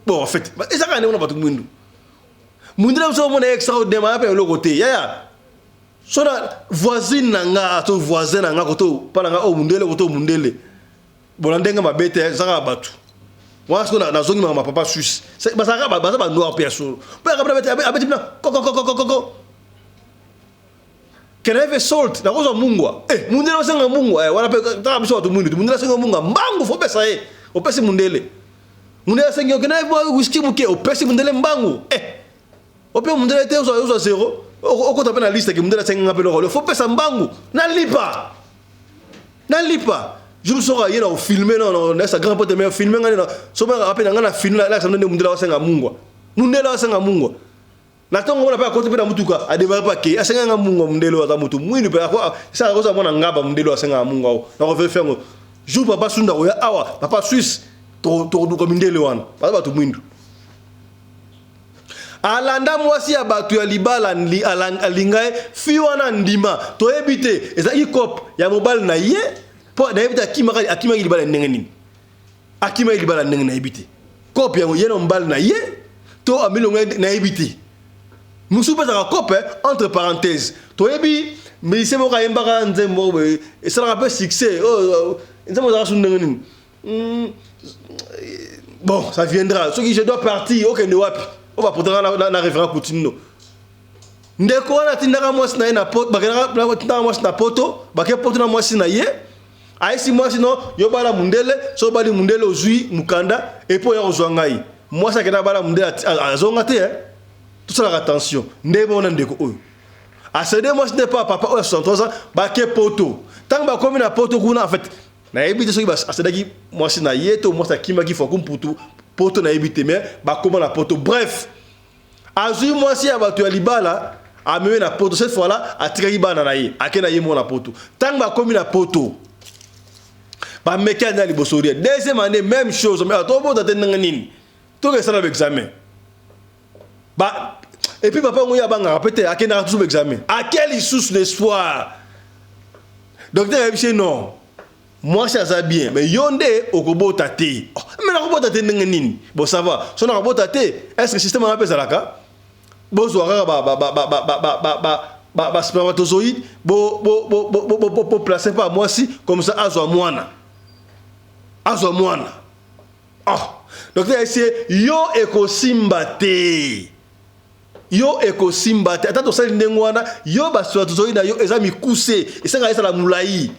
Bon, en fait, et ça, on a pas tout le monde. Mundele so mona extraordinaire pe lo côté. Ya. So na voisine nanga to voisin nanga koto pa nanga mundele koto mundele. Bon ndenga mabete ça ka batu. Moi ce na zongi ma papa suisse. C'est ba ça ka ba noir perso. Pa ka bete abeti na koko. Keneve salt na kozo mungwa. Mundele senga mungwa. Wana pe ta biso to mundu. Mundele senga mungwa. Mbangu fo pesa o pesa mundele. Mundele sengi okena whisky muke o pesi mundele mbangu o pe mundele te uso zero o ko tapena liste ke mundele sengi ngapelo ko faut pesa mbangu na lipa je me sera yena o filmer non na Instagram pote me filmer ngana so ba apena ngana filmer la samne mundele wa senga mungwa na tongo na pa ko tapena mutuka a devoir pas ke asenga mungwa mundele wa mutu mwini pe kwa sa ko za mona ngaba mundele wa senga mungwa na ko faire jour papa sunda o ya awa papa suisse to comme ndele wana ba to mwindu alanda mwasi ya batu ya libala alingae fi wana ndima to ebite eza ikop ya mobile na ye po na ebite akima libala ndenge nini akima libala ndenge na ebite kop ya yeno mbal na ye to amilo na ebite musu pesa ka kop entre parenthèses to ebi mais c'est mo ka yembaka nzembo et ça rappelle succès nzembo za ndenge nini bon, ça viendra. Ce qui je dois partir, ok, ne wapi. On va porter la référence Poutine. Ndeko wana tindaka mwasi na ye na poto, bakena tindaka mwasi na poto, bakena poto na mwasi na ye. Aisi mwasi no, yo bala mundele, so bali mundele ozui mukanda, et po ya ozwa ngai. Mwasi akena bala mundele azonga te, tout ça la attention. Ndebo wana ndeko oyo. Asede mwasi ne pas papa oyo 63 ans, bakena poto. Tant ba komi na poto kuna en fait. Na ebite soki bas asedaki mwasi na yeto mwasi akimaki fo kumputu poto na ebite mais ba comment na poto bref azui mwasi ya bato ya libala ameme na poto cette fois là atikaki bana na ye akena ye mo na poto tant ba komi na poto ba meka na libosoria deuxième année même chose mais to bo tata nanga nini to ke sala examen ba et puis papa ngoya banga répéter akena tout examen à quelle source d'espoir docteur a dit non. Moi ça va bien mais yonde okobota te mais na kobota te ndenge nini bon ça va so na kobota te est-ce que système a pesa laka bozo ara ba spermatozoïde bo placer par moi si comme ça azwa mwana donc c'est yo ekosimba te ata to sali ndengwana yo ba spermatozoïde na yo eza mikuse esenga esa la mulai.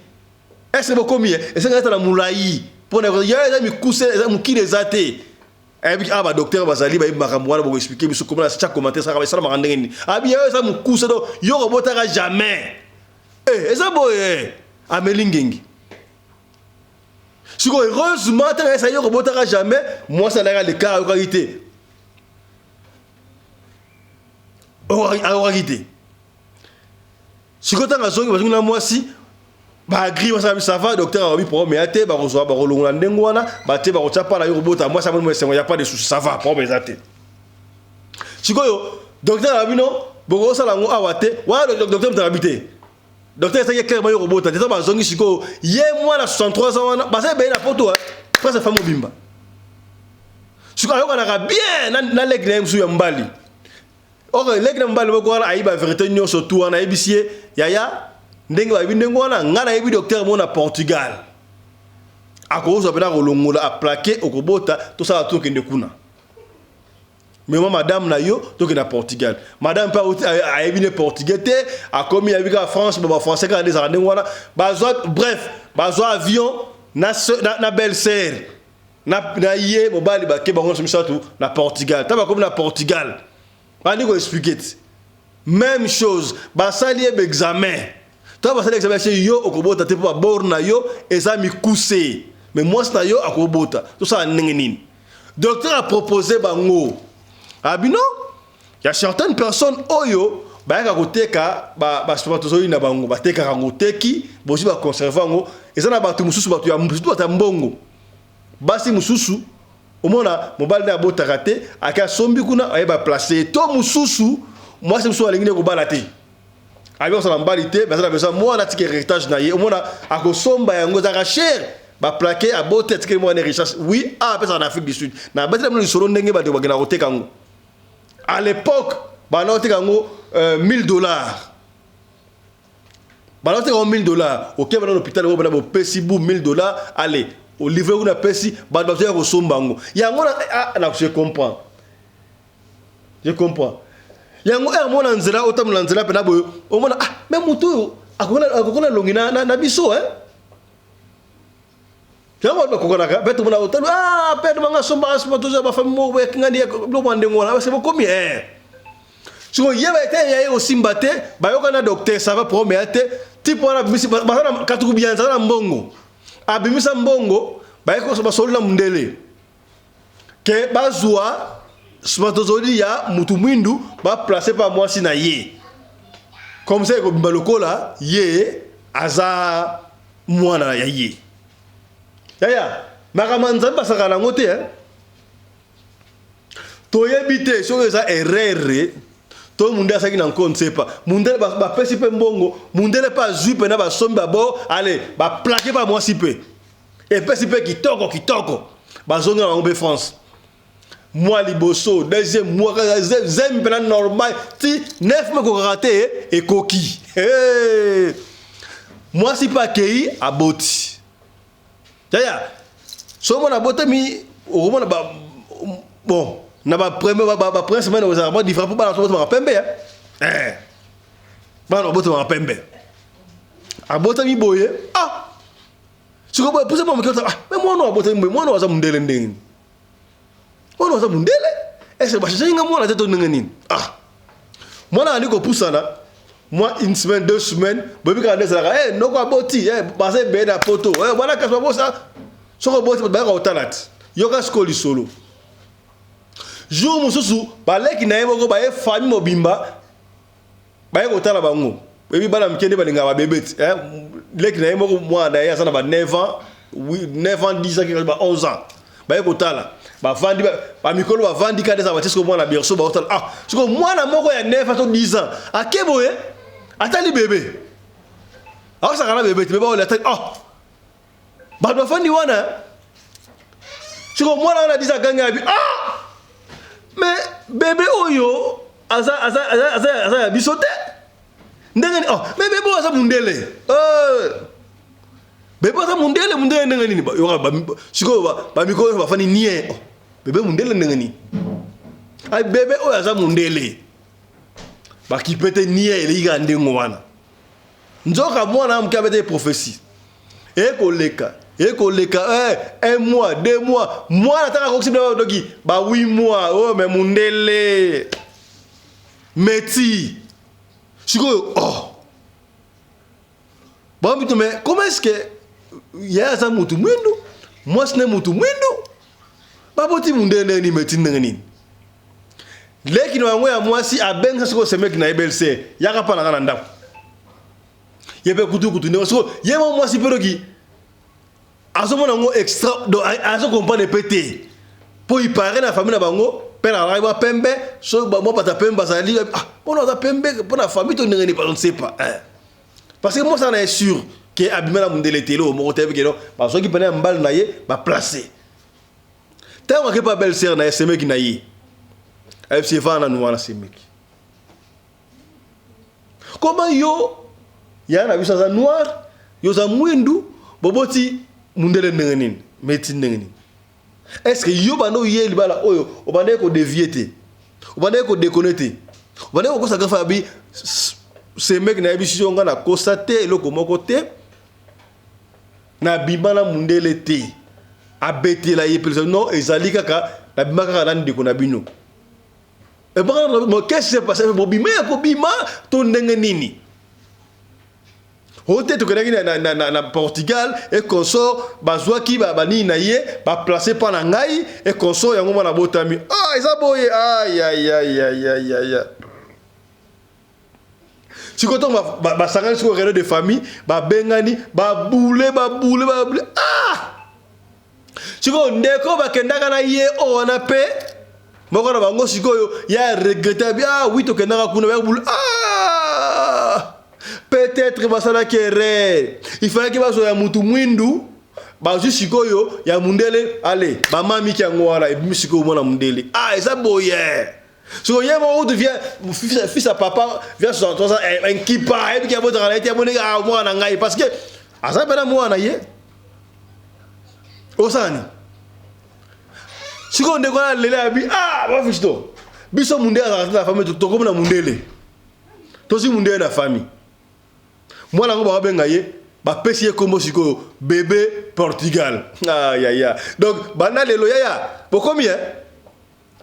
Est-ce que vous combien? Et c'est la moulaï. Pour les gens qui coussent, les gens qui les athées. Ah bah docteur bazali ba makamwana pour expliquer biso comment chaque commentaire ça ça marandengeni. Ah bien ça mukusa do yo robotaka jamais. Eh ça boye amelingengi. Si heureusement ça yo robotaka jamais, moi ça n'a le cas en qualité. En réalité. Si quand on a zongi bazungu na moi si ba agri ça va docteur abi pour mais até ba reçoit ba rolonga ndengwana ba té ba rochapa la yo robota moi ça me il y a pas de souci ça va pour mes até. Si quoi docteur abi non bogo ça la ngo awate wa docteur m'habité. Docteur ça y est clairement yo robota déjà ba zongi siko yé moi na 63 ans ba ça be na poto presque femme bimba. Siko yo kana bien na legne msu ya mbali. Or legne mbali boko ala aiba vérité nyo surtout na ibisie yaya ndenge ba bindengo wana ngana yebi docteur mo na Portugal akozo pena kolongola a plaquer okobota to ça to kende kuna mais moi madame na yo to ke na Portugal madame pa a yebi ne portugais te a commis yebi ka France ba français ka des années wana bref bazo avion na belle sœur na yé mobali ba ke bango somisatu na Portugal ta ba comme na Portugal ba ni ko expliquer même chose ba sali examen. Toi, parce que l'examen chez yo, okobota te pour borna yo, et ça mi coussé. Mais moi, c'est yo akobota. Tout ça n'engenin. Docteur a proposé bango. Ah bino, il y a certaines personnes oyo, ba ka koteka ba spermatozoïde na bango, ba teka rango teki, bosi ba conserver ngo, et ça na ba tu mususu ba tu ya mususu ba tambongo. Basi mususu, omona mobile na bota raté, aka sombi kuna ba placer to mususu, moi c'est mususu alingine ko balate. Abi on s'embalité mais ça a besoin moi na tike héritage na ye omona akosomba yango za cher ba plaquer a botte tike moi na richesse oui a pesa en Afrique du Sud na bête na solo ndenge ba de bagena oteka ngo à l'époque ba na oteka ngo $1000 ba na oteka $1000 OK ba na hôpital ba na bo pesi bu $1000 allez au livre on a pesi ba ba ya kosomba ngo yango na je comprends yango mona nzela otamula nzela pena boyo omona même mutu akona longina na biso yango ba kokona ka beto mona otalu pedo manga somba aspotoza ba famille mo be ngandi lo mwande ngona c'est beaucoup mieux so yeba ete ya aussi mbate ba yoka na docteur ça va pour mais ete tipo na bisi ba na katuku bien za na mbongo abimisa mbongo ba yeko so ba solina mundele ke bazwa spermatozoïde ya mutu mwindu ba placer pa moi si na ye comme ça ko balokola ye aza mwana ya ye yaya makamanza basaka na ngote to yebite so eza erreur to munde asaki na compte pas munde ba pesi pe mbongo munde le pas zupe na ba somba bo allez ba plaquer pa moi si pe et pesi pe kitoko ba zonga na ngombe France. Moi liboso deuxième mois zem pena normal ti 9 mois ko raté et coquille moi si pas kei aboti yaya so mona bota mi o mona ba bon na ba premier ba prince mais aux arabes différent pour ba so bota pembe ba no bota pembe abota mi boye si ko ba pousse pas me mais moi no abota mi moi no za mundele ndenge on va mundele est-ce que bachacha nga mwana teto nini mwana ani ko pusana moi une semaine 2 semaines bobi ka ndesala noko aboti base be na poto voilà ka so bosa soko boti ba ka otalat yoka skoli solo jour mususu baleki na yebo ko ba e famille mobimba ba e ko tala bango bebi bana mkende balinga ba bebeti leki na yebo ko mwana ya sana ba 9 ans 9 ans 10 ans ba 11 ans ba e ko tala ba vandi ba mikolo ba vandi ka desa batisco mwana berso ba hotel siko mwana moko ya 9 to 10 ans akeboye atali bébé ça kana bébé te ba ole atali ba do vandi wana siko mwana na 10 ans ganga bi mais bébé oyo aza bisote ndenge mais bébé aza mundele bébé aza mundele ndenge nini ba siko ba mikolo ba fani nie bébé mundele ndenge nini ay bébé oyo aza mundele bakipete nie eliga ndengo wana nzoka mwana amke abete prophétie ekoleka et qu'on les un mois, 2 mois, moi l'attends comme si bah 8 mois, oh mais mundele, meti, oh, bon mais comment est-ce que il y a ça mutu mwendo, moi ce n'est mutu mwendo, bah boti mundele ni meti n'engani. Les qui n'ont pas moi si à ben ça se ce mec na BLC, y a pas na ndap. Y a pas kutu ne y a moi si peu qui à ce moment extra donc à ce qu'on prend les pété pour y paraître la famille na bango père arrive pembe so moi pas ta pembe ça dit ah on a pembe pour la famille to ne pas on ne sait pas parce que moi ça est sûr que abîmer la monde les télé au mon côté que non parce que pendant balle na yé va placer tant que pas belle sœur na ce mec na yé FC Vana nous na ce mec comment yo ya na bisa za noir yo za mwindu boboti mundele nengenin meti nengenin est-ce que yo bano yé libala oyo obande ko dévier obande ko déconnecter obande ko sa gafa bi ce mec na biso nga na constater eloko moko te na bibana mundele te abeti la yé non ezali kaka na bimaka na ndiko na bino et par exemple qu'est-ce qui s'est passé bobima ko bima to nengenini. Hote to connais na Portugal et consort bazwaki bani na ye ba placé par na ngai et consort yango na botami ah isa boye aïe si quand on ba sangal sur réunion de famille ba bengani ba boule ah si ko ndeko ba kendaka na ye o na pe moko na bango sikoyo ya regretter bien oui to kendaka kuna ba boule ah peut-être basala kere il fallait que baso ya mutu mwindu bazu sikoyo ya mundele allez ba mami ki ngwala et bi sikoyo mona mundele ah ça boye so yema ou devient fils à papa vient 63 ans un kipa et qui a beau travailler ti abonné à moi na ngai parce que asa bena moi na ye osani sikoyo ndeko na lele abi ah ba fisto biso mundele la famille to comme na mundele to si mundele na famille. Moi là on va benga ye ba pesi kombo siko bébé Portugal aïe aïe donc bana lelo yaya pour combien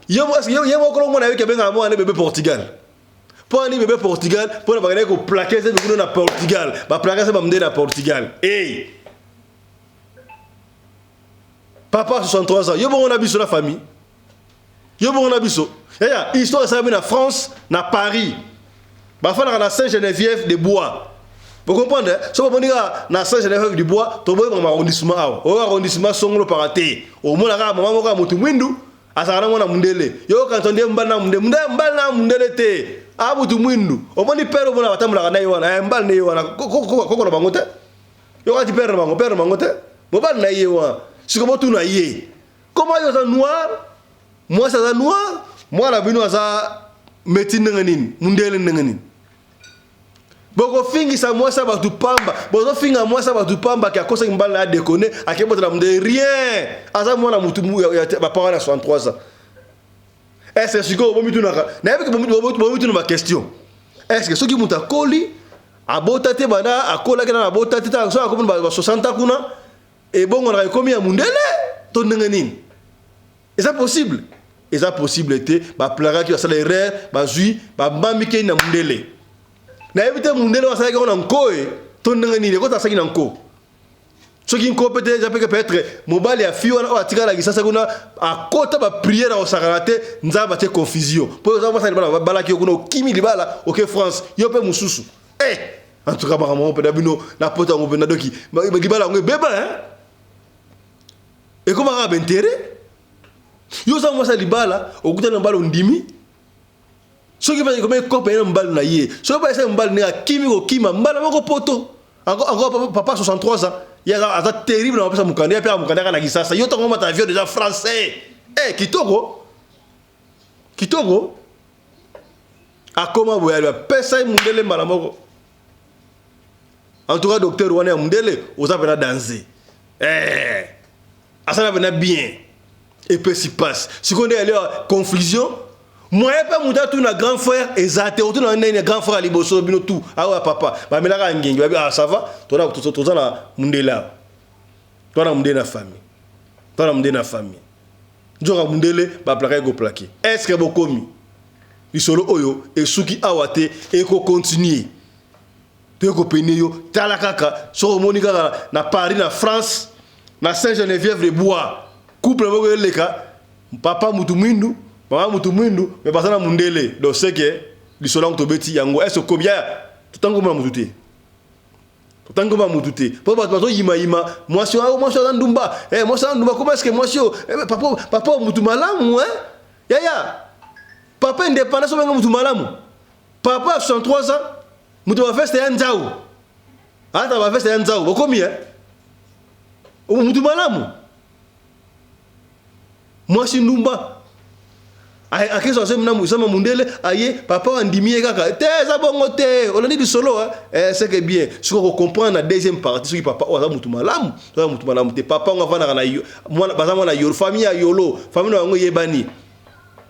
yo ko ngona avec benga moi bébé Portugal pour ani bébé Portugal pour na bagane ko plaquer ce bébé na Portugal ba plaquer ça ba mde na Portugal hey papa 63 ans yo bon on a biso la famille yo bon on a biso yaya histoire ça na France na Paris ba fa na Saint-Geneviève de Bois. Vous comprenez? Si vous avez un Saint-Geneviève du Bois, vous avez un arrondissement. Vous avez un arrondissement songolo paraté. Au moins, vous avez un mundele. Yo quand on dit mbana mundele te. Ah mutu mwindu. Au moins, père vous avez un na iwana. Mbal na iwana. Koko na bangote. Yo quand père bangote. Mbal na iwana. Si comment tout na yé. Comment yo ça noir? Moi ça noir. Moi la bino ça metin nanganin. Mundele nanganin. Boko fingi sa moi ça va tout pamba. Boko finga moi ça va tout pamba qui a conseillé mbala na déconner à quel point de rien. Asa moi na mutu ba parole à 63 ans. Est-ce que siko bomi tu na que bomi tu na ma question. Est-ce que ceux qui muta koli abota te bana akola kana abota te ta so akomo ba 60 kuna et bon on a commis à mundele to ndenganini. Est-ce possible? Est-ce possible était ba plaga qui va ça l'erreur ba zui ba mbamike na mundele. Na éviter mundele wa sala ko nko to ndenganini ko ta saki nko. Ce qui peut-être j'appelle peut-être mobile ya fio na atika la gisasa kuna akota ba prière au sakarate nzaba te confusion. Pour ça ça bala bala ki kuna kimi libala OK France yo pe mususu. En tout cas maman pe dabino na pota ngo na doki ba libala ngo beba hein. Et comment va intérêt? Yo ça moi ça libala okuta na balo ndimi. Ce qui va comme copain na mbal na ye. Ce qui va ça mbal na kimi ko kima mbala moko poto. Encore papa 63 ans. Il y a un terrible on peut ça mukande ya pe mukande kana kisasa. Yo tango mata avion déjà français. Kitoko. A comment vous allez pesa mundele mbala moko. En tout cas docteur wana mundele oza pena danser. Ça va bien. Et puis s'y passe. Si on est allé à confusion, moi je pas monter tout na grand frère exact, tout na grand frère liboso bino tout. Ah ouais papa, ba melaka ngengi, ah ça va, toi na mundela. Toi na mundele na famille. Toi na mundele na famille. Njoka mundele ba plaquer go plaquer. Est-ce que bokomi? Lisolo oyo et suki awate et ko continuer. Te ko peneyo tala kaka so moni kaka na Paris na France na Saint-Geneviève de Bois. Couple moko leka papa mutu mwindu, mama mutu mwindu, mais pas na mundele. Donc c'est que lisolo to beti yango est-ce ko bien tutango ma mututé. Tango ba mututé papa bato yima moi sur ndumba moi sur ndumba comment est-ce que moi sur papa mutu malamu yaya papa indépendant so benga mutu malamu papa 63 ans mutu ba feste ya nzao ata ba feste ya nzao bokomi mutu malamu moi sur ndumba akeso asema musama mundele aye papa andimie kaka te za bongo te on a dit du solo c'est que bien ce qu'on comprend la deuxième partie ce papa oza mutu malamu te papa on va na yo moi baza mona yo famille ya yolo famille na ngo yebani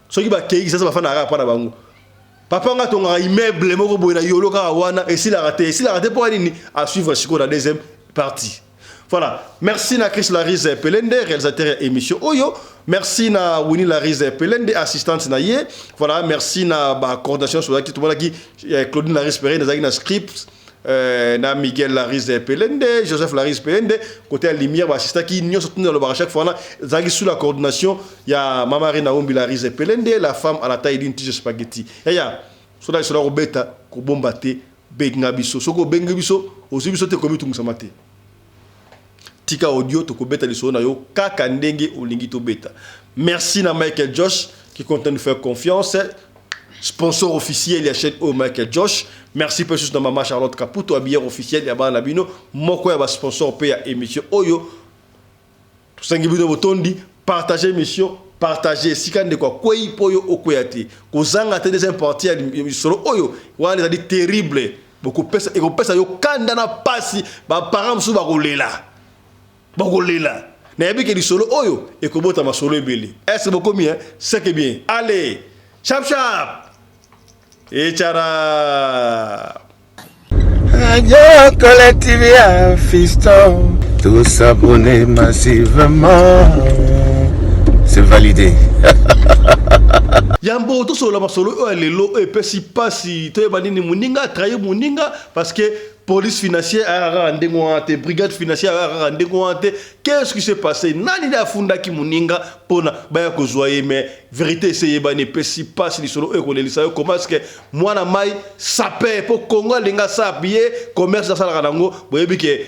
ce qui ba kei ça va fana ra pa na bango papa nga tonga immeuble moko boy na yolo ka wana et si la raté pour nini à suivre ce la deuxième partie. Voilà, merci na Chris Larise Pelende, réalisateur émission Oyo. Merci na Winnie Larise Pelende, assistante na ye. Voilà, merci na coordination sur tout le monde qui Claudine Larise Pelende, na script, na Miguel Larise Pelende, Joseph Larise Pelende, côté lumière, assistant qui nous soutient dans le bar chaque fois là, sous la coordination, il y a Mamari Naomi Larise Pelende, la femme à la taille d'une tige spaghetti. Et ya, sur la robeta, ko bombate, benga biso, soko benga biso, aussi biso te komi tout samate. Tika audio to kobeta liso na yo kaka ndenge olingi to beta. Merci na Michael Josh qui continue de faire confiance. Sponsor officiel ya chaîne O Michael Josh. Merci plus na maman Charlotte Caputo habillée officielle ya bana bino moko ya ba sponsor pe ya émission Oyo. To sangi bino botondi partager émission partager sikande kwa kwei poyo okoyate. Kozanga te deuxième partie ya solo Oyo. Wana ça dit terrible. Beaucoup pesa et ko pesa yo kanda na pasi ba parents musu ba kolela. Bogolela na yabi ke di solo oyo e ko bota ma solo ebele est beaucoup bien c'est que bien allez chap et tchara Radio Collective Fiston, tous s'abonner massivement, c'est validé. Yambo to solo ma solo lelo e pesi pasi to banini muninga trahi muninga parce que police financière a rendu ngoante, brigade financière a rendu ngoante. Qu'est-ce qui s'est passé? Nani da funda ki muninga pona baya ko zoyer mais vérité c'est yebane pesi passe li solo e ko lelisa yo comment est-ce que moi na mai sapé pour Congo linga sapier commerce dans sala kanango boyebi ke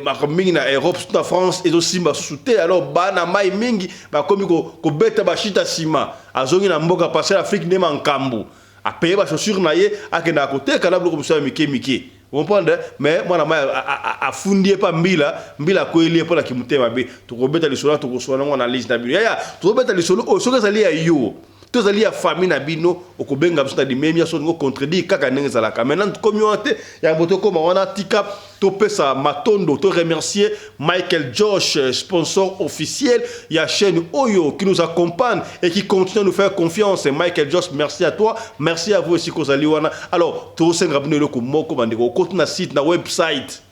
makomingi na Europe na France et aussi ba souté alors bana mai mingi ba komi ko beta ba shita sima azongi na mboka passer Afrique ne mankambu a payer ba chaussure na ye akenda côté kana bloko musa mike vous comprenez? Mais moi, a fondé pas mbila ko elie pour la kimutema be to kobeta lisolo to kosona ngona liste na bino ya to kobeta lisolo o soka zali ya yo to zali ya famille na bino okobenga biso di même ya so ngo contredire kaka ndenge zalaka maintenant communauté ya boto koma wana tika to pesa matondo to remercier Michael Josh sponsor officiel ya chaîne Oyo qui nous accompagne et qui continue à nous faire confiance. Michael Josh, merci à toi, merci à vous aussi kozali wana. Alors to senga bino loko moko bandeko ko na site na website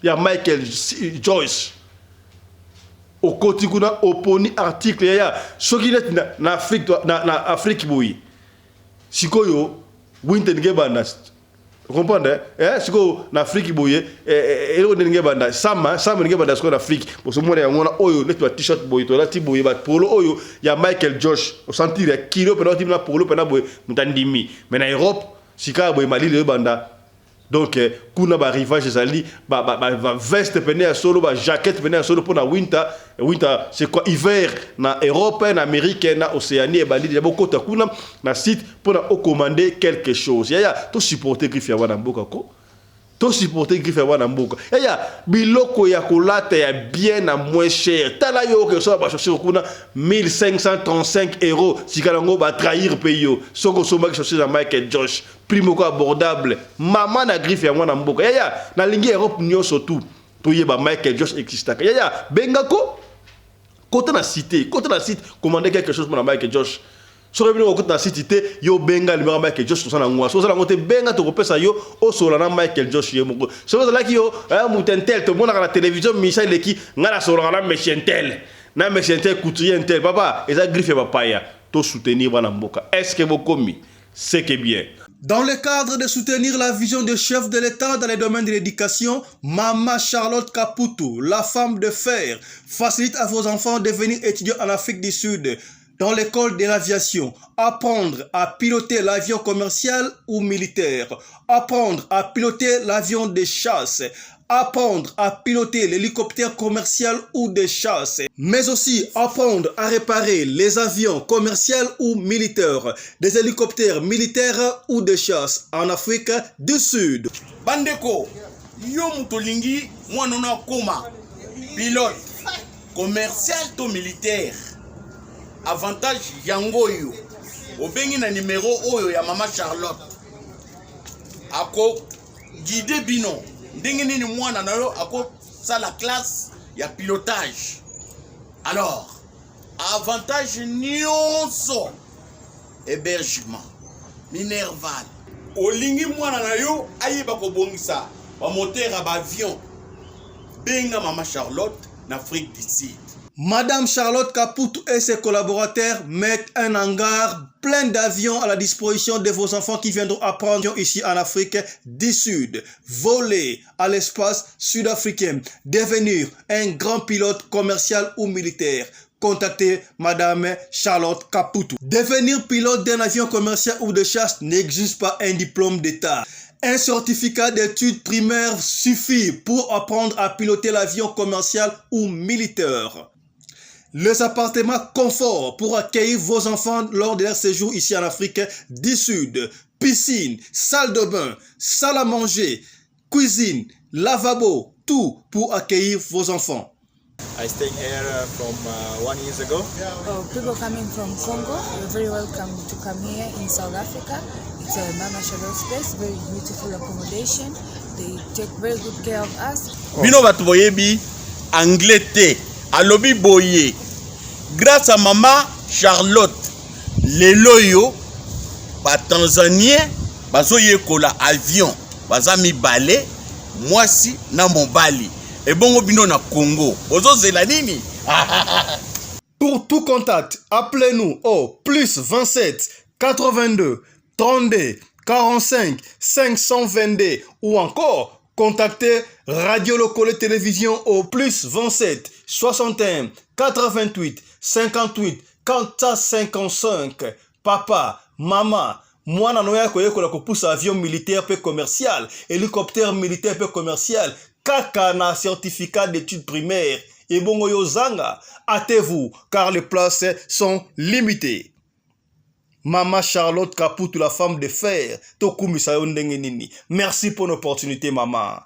ya Michael Josh au côté kuna oponi article ya soki net na Afrique na Afrique boyi sikoyo winter ngebanda comprendre siko na Afrique boyi elo ngebanda sama ngebanda siko na Afrique parce que moi ya ngona oyo net ba t-shirt boyi to la ti boyi ba polo oyo ya Michael Josh au sentir kilo pena timna polo pena boyi mutandimi mais na Europe sika boyi mali le banda. Donc, kuna ba rivage zali ba veste pene solo ba jaquette pene solo pour na winter c'est quoi hiver na Europe na Amérique na Océanie et bali déjà beaucoup ta kuna na site pour na commander quelque chose ya to supporter griffe ya wana mboka ko to supporter griffe ya wana mboka ya biloko ya kolata ya bien na moins cher tala yo que ça ba chercher kuna 1535 €. Si kalango ba trahir payo soko soma que chercher na Michael Josh primo ko abordable maman na griffe ya mwana mboka ya na lingi Europe nyo surtout to yeba Michael Josh existaka ya benga ko côté na site commander quelque chose pour na Michael Josh soki bino okota na site te yo benga libanga Michael Josh tosala ngwa so sala ngote benga to kopesa yo osola na Michael Josh ye moko so sala ki yo mutentel to mona na télévision Michel Leki ngala sola na Mechentel na Mechentel couturier intel papa eza griffe papaya to soutenir bana mboka est-ce que bokomi c'est que bien. Dans le cadre de soutenir la vision du chef de l'État dans les domaines de l'éducation, Mama Charlotte Caputo, la femme de fer, facilite à vos enfants de devenir étudiants en Afrique du Sud dans l'école de l'aviation, apprendre à piloter l'avion commercial ou militaire, apprendre à piloter l'avion de chasse, apprendre à piloter l'hélicoptère commercial ou de chasse, mais aussi apprendre à réparer les avions commerciaux ou militaires, des hélicoptères militaires ou de chasse en Afrique du Sud. Bandeko, yo mutolingi mwanona koma pilote commercial to militaire. Avantage yango yo. Obengi na numéro oyo ya Mama Charlotte. Ako guide bino. Ndenge nini mwana na yo ako sa la classe ya pilotage. Alors, avantage nyonso hébergement minerval. Olingi mwana na yo ayeba ko bongisa ba moteur ba avion. Benga Mama Charlotte na Afrique du Sud. Madame Charlotte Caputo et ses collaborateurs mettent un hangar plein d'avions à la disposition de vos enfants qui viendront apprendre ici en Afrique du Sud. Voler à l'espace sud-africain, devenir un grand pilote commercial ou militaire. Contactez Madame Charlotte Caputo. Devenir pilote d'un avion commercial ou de chasse n'exige pas un diplôme d'État. Un certificat d'études primaires suffit pour apprendre à piloter l'avion commercial ou militaire. Les appartements confort pour accueillir vos enfants lors de leur séjour ici en Afrique du Sud. Piscine, salle de bain, salle à manger, cuisine, lavabo, tout pour accueillir vos enfants. I stayed here from 1 year ago. People coming from Congo, you're very welcome to come here in South Africa. It's a Mama Charlotte space, very beautiful accommodation. They take very good care of us. Bino batu boyebi anglais te, alobi boye. Grâce à Mama Charlotte, lelo yo ba Tanzanien bazoye kola avion, bazami balé, mwasi na mobali. Et bon bino na Congo. Ozo zelanini. Pour tout contact, appelez-nous au plus 27 82 32 45 522 ou encore contactez Radio Locale Télévision au plus 27 61 88 58 455. Papa, maman, mwana noya koyekola kopusa avion militaire pe commercial, hélicoptère militaire pe commercial, kaka na certificat d'études primaires. Et bongo yo zanga, hâtez-vous car les places sont limitées. Mama Charlotte Caputo, la femme de fer, Tokumi Sayo Ndenge Nini. Merci pour l'opportunité, maman.